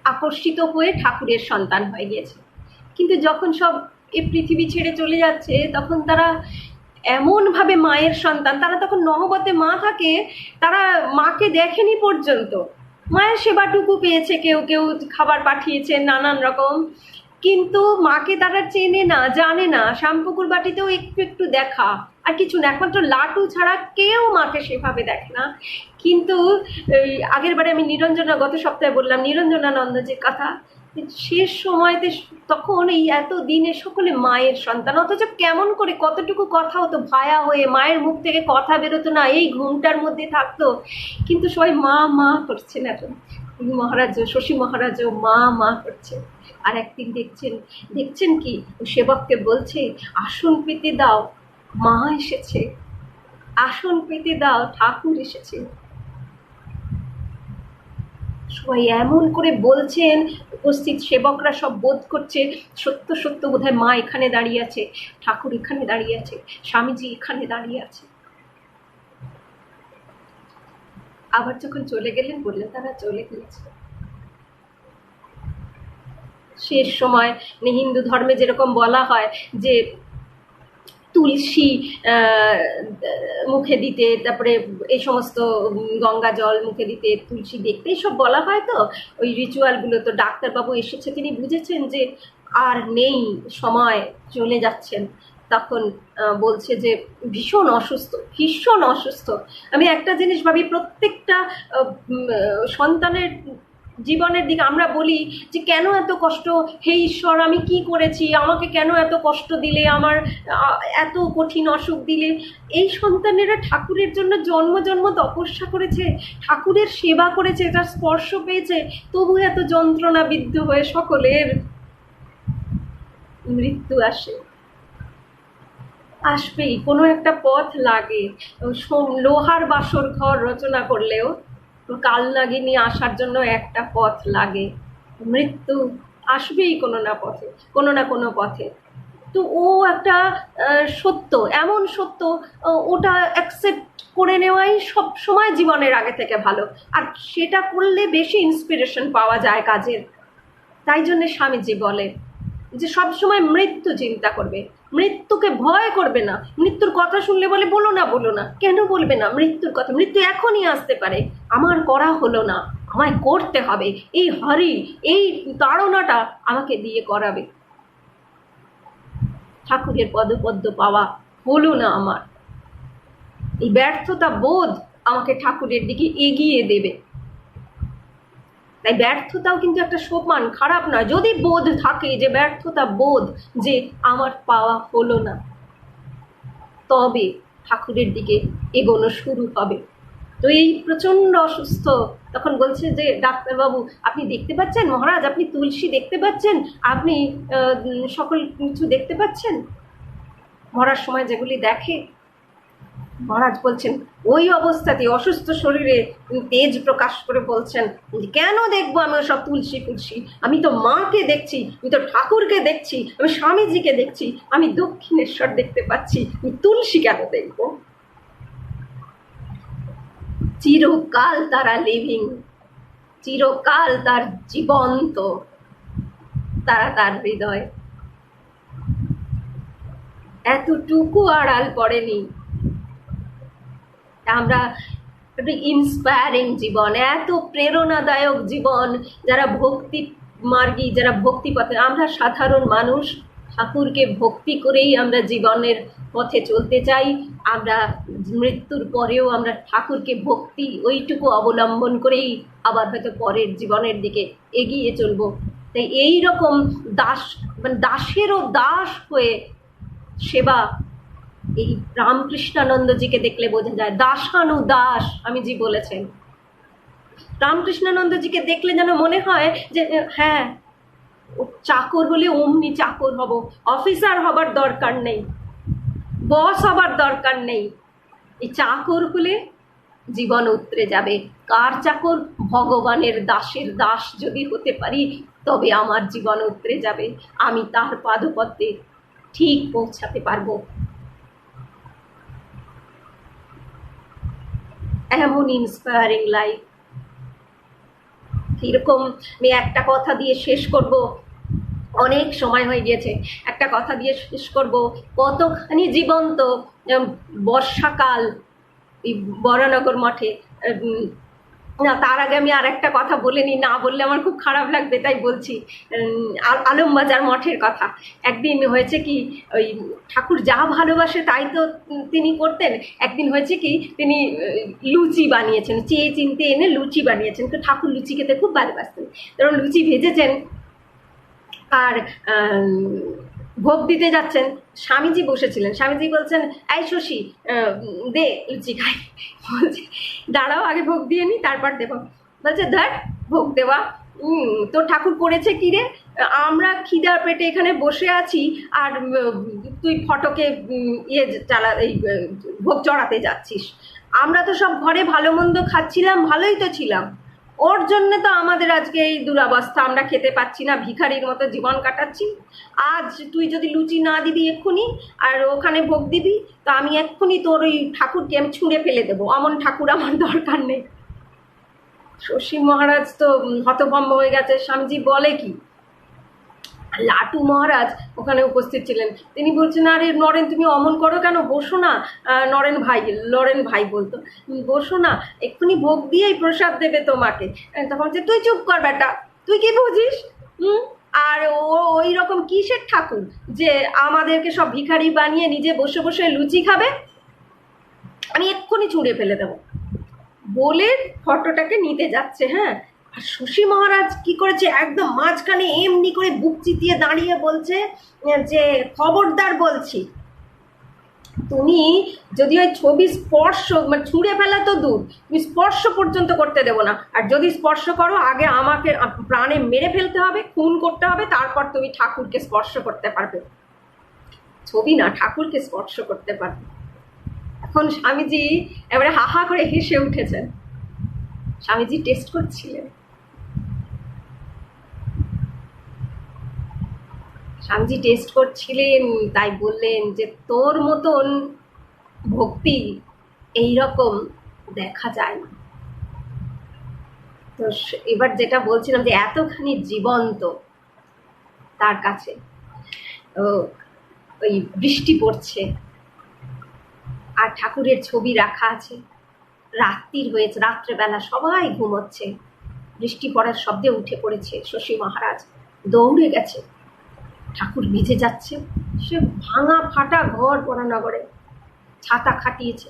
A: আকর্ষিত হয়ে ঠাকুরের সন্তান হয়ে গিয়েছে, কিন্তু যখন সব এই পৃথিবী ছেড়ে চলে যাচ্ছে তখন তারা এমনভাবে মায়ের সন্তান, তারা তখন নহবতে মা থাকে, তারা মাকে দেখেনি পর্যন্ত, মায়ের সেবাটুকু পেয়েছে, কেউ কেউ খাবার পাঠিয়েছে নানান রকম, কিন্তু মাকে তারা চেনে না, জানে না। শ্যামপুকুর বাটিতেও একটু একটু দেখা, আর কিছু না, একমাত্র লাটু ছাড়া কেউ মাকে সেভাবে দেখে না। কিন্তু আগের বারে আমি নিরঞ্জনা, গত সপ্তাহে বললাম নিরঞ্জনানন্দজির কথা, শেষ সময়তে তখন এই এত দিনে সকলে মায়ের সন্তান, অথচ কেমন করে কতটুকু কথা হতো ভায়া হয়ে, মায়ের মুখ থেকে কথা বেরোতো না, এই ঘুমটার মধ্যে থাকতো, কিন্তু সবাই মা মা করছেন। এখন মহারাজ, শশী মহারাজও মা মা করছে। আর একদিন দেখছেন কি সেবককে বলছে, আসন পেতে দাও, মা এসেছে, আসন পেতে দাও, ঠাকুর এসেছে। সবাই এমন করে বলছেন, উপস্থিত সেবকরা সব বোধ করছে সত্য সত্য বোধহয় মা এখানে দাঁড়িয়ে আছে, ঠাকুর এখানে দাঁড়িয়ে আছে, স্বামীজি এখানে দাঁড়িয়ে আছে। আবার যখন চলে গেলেন বললেন তারা চলে গিয়েছে। শেষ সময় হিন্দু ধর্মে যেরকম বলা হয় যে তুলসী মুখে দিতে, তারপরে এই সমস্ত গঙ্গা জল মুখে দিতে, তুলসী দেখতে, এইসব বলা হয়। তো ওই রিচুয়ালগুলো, তো ডাক্তারবাবু এসেছে, তিনি বুঝেছেন যে আর নেই সময়, চলে যাচ্ছেন, তখন বলছে যে ভীষণ অসুস্থ, ভীষণ অসুস্থ। আমি একটা জিনিস ভাবি, প্রত্যেকটা সন্তানের জীবনের দিকে আমরা বলি যে কেন এত কষ্ট, হে ঈশ্বর আমি কি করেছি, আমাকে কেন এত কষ্ট দিলে, আমার এত কঠিন অসুখ দিলে। এই সন্তানেরা ঠাকুরের জন্য জন্ম জন্ম তপস্যা করেছে, ঠাকুরের সেবা করেছে, তার স্পর্শ পেয়েছে, তবু এত যন্ত্রণা বিদ্ধ হয়ে সকলের মৃত্যু আসবেই, কোনো একটা পথ লাগে। লোহার বাসর ঘর রচনা করলেও কাল নাগিনী আসার জন্য একটা পথ লাগে, মৃত্যু আসবেই কোনো না পথে, কোনো না কোনো পথে। তো ও একটা সত্য, এমন সত্য, ওটা অ্যাকসেপ্ট করে নেওয়াই সব সময় জীবনের আগে থেকে ভালো, আর সেটা করলে বেশি ইন্সপিরেশন পাওয়া যায় কাজের। তাই জন্যে স্বামীজি বলে যে সবসময় মৃত্যু চিন্তা করবে, মৃত্যুকে ভয় করবে না। মৃত্যুর কথা শুনলে বলে বলো না, বলো না, কেন বলবে না মৃত্যুর কথা? মৃত্যু এখনই আসতে পারে, আমার করা হলো না, আমায় করতে হবে, এই হরি, এই তাড়নাটা আমাকে দিয়ে করাবে। ঠাকুরের পদপদ্ম পাওয়া হলো না আমার, এই ব্যর্থতা বোধ আমাকে ঠাকুরের দিকে এগিয়ে দেবে। তাই ব্যর্থতাও কিন্তু একটা সোপান, খারাপ নয়। যদি বোধ থাকে যে ব্যর্থতা বোধ, যে আমার পাওয়া হলো না, তবে ঠাকুরের দিকে এগোনো শুরু হবে। তো এই প্রচণ্ড অসুস্থ, তখন বলছে যে ডাক্তারবাবু আপনি দেখতে পাচ্ছেন মহারাজ, আপনি তুলসী দেখতে পাচ্ছেন, আপনি সকল কিছু দেখতে পাচ্ছেন? মরার সময় যেগুলি দেখে, মহারাজ বলছেন ওই অবস্থাতে অসুস্থ শরীরে তেজ প্রকাশ করে বলছেন, কেন দেখবো আমি ওসব তুলসী ফুলসী, আমি তো মাকে দেখছি, আমি তো ঠাকুরকে দেখছি, আমি স্বামীজিকে দেখছি, আমি দক্ষিণেশ্বর দেখতে পাচ্ছি, আমি তুলসী কেন দেখবো? চিরকাল তারা লিভিং, চিরকাল তার জীবন্ত, তারা তার হৃদয় এতটুকু আড়াল পড়েনি। আমরা ইন্সপায়ারিং জীবন, এত প্রেরণাদায়ক জীবন, যারা ভক্তি মার্গী, যারা ভক্তি পথে, আমরা সাধারণ মানুষ, ঠাকুরকে ভক্তি করেই আমরা জীবনের পথে চলতে চাই। আমরা মৃত্যুর পরেও আমরা ঠাকুরকে ভক্তি ওইটুকু অবলম্বন করেই আবার হয়তো পরের জীবনের দিকে এগিয়ে চলব। তাই এই রকম দাস, মানে দাসেরও দাস হয়ে সেবা, এই রামকৃষ্ণানন্দজিকে দেখলে বোঝা যায়। দাসানুদাস স্বামীজি বলেছেন। রামকৃষ্ণানন্দজিকে দেখলে যেন মনে হয় যে হ্যাঁ, চাকর হলে অমনি চাকর হব, অফিসার হবার দরকার নেই, বস হবার দরকার নেই, এই চাকর হলে জীবন উতরে যাবে। কার চাকর? ভগবানের দাসের দাস যদি হতে পারি, তবে আমার জীবন উতরে যাবে, আমি তার পাদপদ্মে ঠিক পৌঁছাতে পারবো। এমন ইন্সপায়ারিং লাইফ। এরকম আমি একটা কথা দিয়ে শেষ করব, অনেক সময় হয়ে গিয়েছে, একটা কথা দিয়ে শেষ করব। কতখানি জীবন্ত বর্ষাকাল এই বরানগর মঠে। না, তার আগে আমি আর একটা কথা বলে নিই, না বললে আমার খুব খারাপ লাগবে, তাই বলছি। আলমবাজার মঠের কথা। একদিন হয়েছে কি, ওই ঠাকুর যা ভালোবাসে তাই তো তিনি করতেন। একদিন হয়েছে কি, তিনি লুচি বানিয়েছেন, চেয়ে চিনতে এনে লুচি বানিয়েছেন। তো ঠাকুর লুচি খেতে খুব ভালোবাসতেন। তখন লুচি ভেজেছেন আর ভোগ দিতে যাচ্ছেন, স্বামীজি বসেছিলেন। স্বামীজি বলছেন, এই শশী, দে লুচি খাই। বলছে, দাঁড়াও, আগে ভোগ দিয়ে নি, তারপর দেবো। বলছে, ধর, ভোগ দেওয়া তো ঠাকুর করেছে কি রে, আমরা খিদার পেটে এখানে বসে আছি আর তুই ফটকে এই ভোগ চড়াতে যাচ্ছিস। আমরা তো সব ঘরে ভালো মন্দ খাচ্ছিলাম, ভালোই তো ছিলাম। ওর জন্য তো আমাদের আজকে এই দুরবস্থা, আমরা খেতে পাচ্ছি না, ভিখারির মতো জীবন কাটাচ্ছি। আজ তুই যদি লুচি না দিবি এক্ষুনি আর ওখানে ভোগ দিবি, তো আমি এক্ষুনি তোর ওই ঠাকুরকে আমি ছুঁড়ে ফেলে দেবো, অমন ঠাকুর আমার দরকার নেই। শশী মহারাজ তো হতভম্ব হয়ে গেছে। স্বামীজি বলে কি, লাটু মহারাজ ওখানে উপস্থিত ছিলেন। তিনি বলছেন, আরে নরেন, তুমি অমন করো কেন, বসো না। লরেন ভাই বলতো, বসো না, এক্ষুনি ভোগ দিয়েই প্রসাদ দেবে তোমাকে। তখন বলছে, তুই চুপ কর বেটা, তুই কি বুঝিস? আর ওই রকম কিসের ঠাকুর যে আমাদেরকে সব ভিখারি বানিয়ে নিজে বসে বসে লুচি খাবে? আমি এক্ষুনি ছুঁড়ে ফেলে দেবো বলে ফটোটাকে নিতে যাচ্ছে। হ্যাঁ, আর শশী মহারাজ কি করেছে, একদম মাঝখানে এমনি করে বুক চিতিয়ে দাঁড়িয়ে বলছে যে, খবরদার বলছি, তুমি যদি ওই ছবি স্পর্শ, মানে ছুঁড়ে ফেলা তো দূর, তুমি স্পর্শ পর্যন্ত করতে দেবো না। আর যদি স্পর্শ করো, আগে আমাকে প্রাণে মেরে ফেলতে হবে, খুন করতে হবে, তারপর তুমি ঠাকুরকে স্পর্শ করতে পারবে। ছবি না, ঠাকুরকে স্পর্শ করতে পারবে। এখন স্বামীজি এবারে হাহা করে হেসে উঠেছেন। স্বামীজি টেস্ট করছিলেন। স্বামীজি টেস্ট করছিলেন, তাই বললেন যে, তোর মতন ভক্তি এইরকম দেখা যায় না। তো এবার যেটা বলছিলাম যে এতখানি জীবন্ত তার কাছে, ওই বৃষ্টি পড়ছে আর ঠাকুরের ছবি রাখা আছে, রাত্রির হয়েছে, রাত্রেবেলা সবাই ঘুমোচ্ছে, বৃষ্টি পড়ার শব্দে উঠে পড়েছে শশী মহারাজ, দৌড়ে গেছে। ঠাকুর ভিজে যাচ্ছে, সে ভাঙা ফাটা ঘর বরানগরে, ছাতা খাটিয়েছে,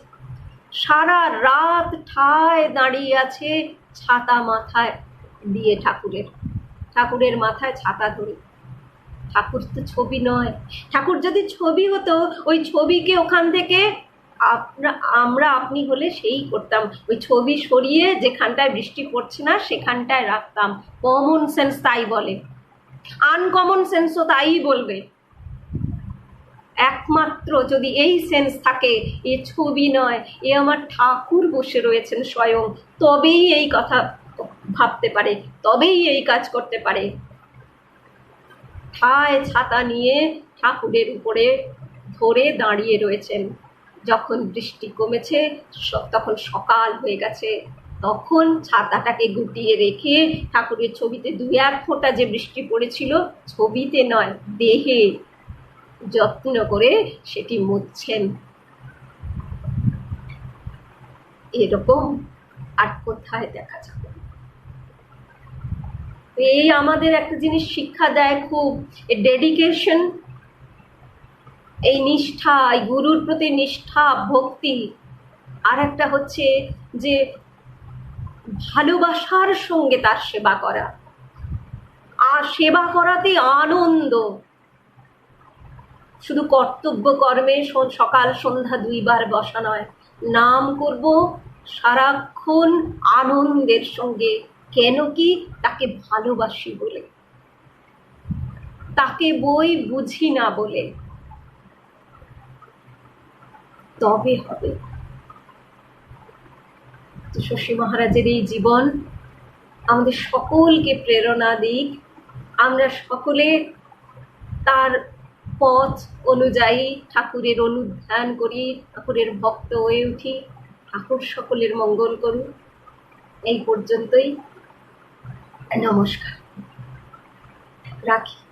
A: সারা রাত ঠায় দাঁড়িয়ে আছে ছাতা মাথায় দিয়ে, ঠাকুরের মাথায় ছাতা ধরে। ঠাকুর তো ছবি নয়। ঠাকুর যদি ছবি হতো, ওই ছবিকে ওখান থেকে আমরা আপনি হলে সেই করতাম, ওই ছবি সরিয়ে যেখানটায় বৃষ্টি পড়ছে না সেখানটায় রাখতাম। কমন সেন্স তাই বলে, আনকমন সেন্সও তাই বলবে। একমাত্র যদি এই সেন্স থাকে, এ ছবি নয়, এ আমার ঠাকুর বসে রয়েছেন স্বয়ং, তবেই এই কথা ভাবতে পারে, তবেই এই কাজ করতে পারে। ঠায় ছাতা নিয়ে ঠাকুরের উপরে ধরে দাঁড়িয়ে রয়েছেন। যখন বৃষ্টি কমেছে, তখন সকাল হয়ে গেছে, তখন ছাতাটাকে গুটিয়ে রেখে ঠাকুরের ছবিতে 2-1 ফোঁটা যে বৃষ্টি পড়েছিল, ছবিতে নয় দেহে যত্ন করে সেটি মুছছেন। এরকম আর কোথায় দেখা যাবে? এই আমাদের একটা জিনিস শিক্ষা দেয় খুব, ডেডিকেশন, এই নিষ্ঠা, এই গুরুর প্রতি নিষ্ঠা, ভক্তি। আর একটা হচ্ছে যে ভালোবাসার সঙ্গে তার সেবা করা, আর সেবা করাতে আনন্দ। শুধু কর্তব্য কর্মে সকাল সন্ধ্যা 2 বার বসা নয়, নাম করব সারাক্ষণ আনন্দের সঙ্গে। কেন কি? তাকে ভালোবাসি বলে, তাকে বই বুঝি না বলে। তবে হবে। তো শশী মহারাজের এই জীবন আমাদের সকলকে প্রেরণা দিক আমরা সকলে তার পথ অনুযায়ী ঠাকুরের অনুধ্যান করি, ঠাকুরের ভক্ত হয়ে উঠি। ঠাকুর সকলের মঙ্গল করুন। এই পর্যন্তই, নমস্কার, রাখি।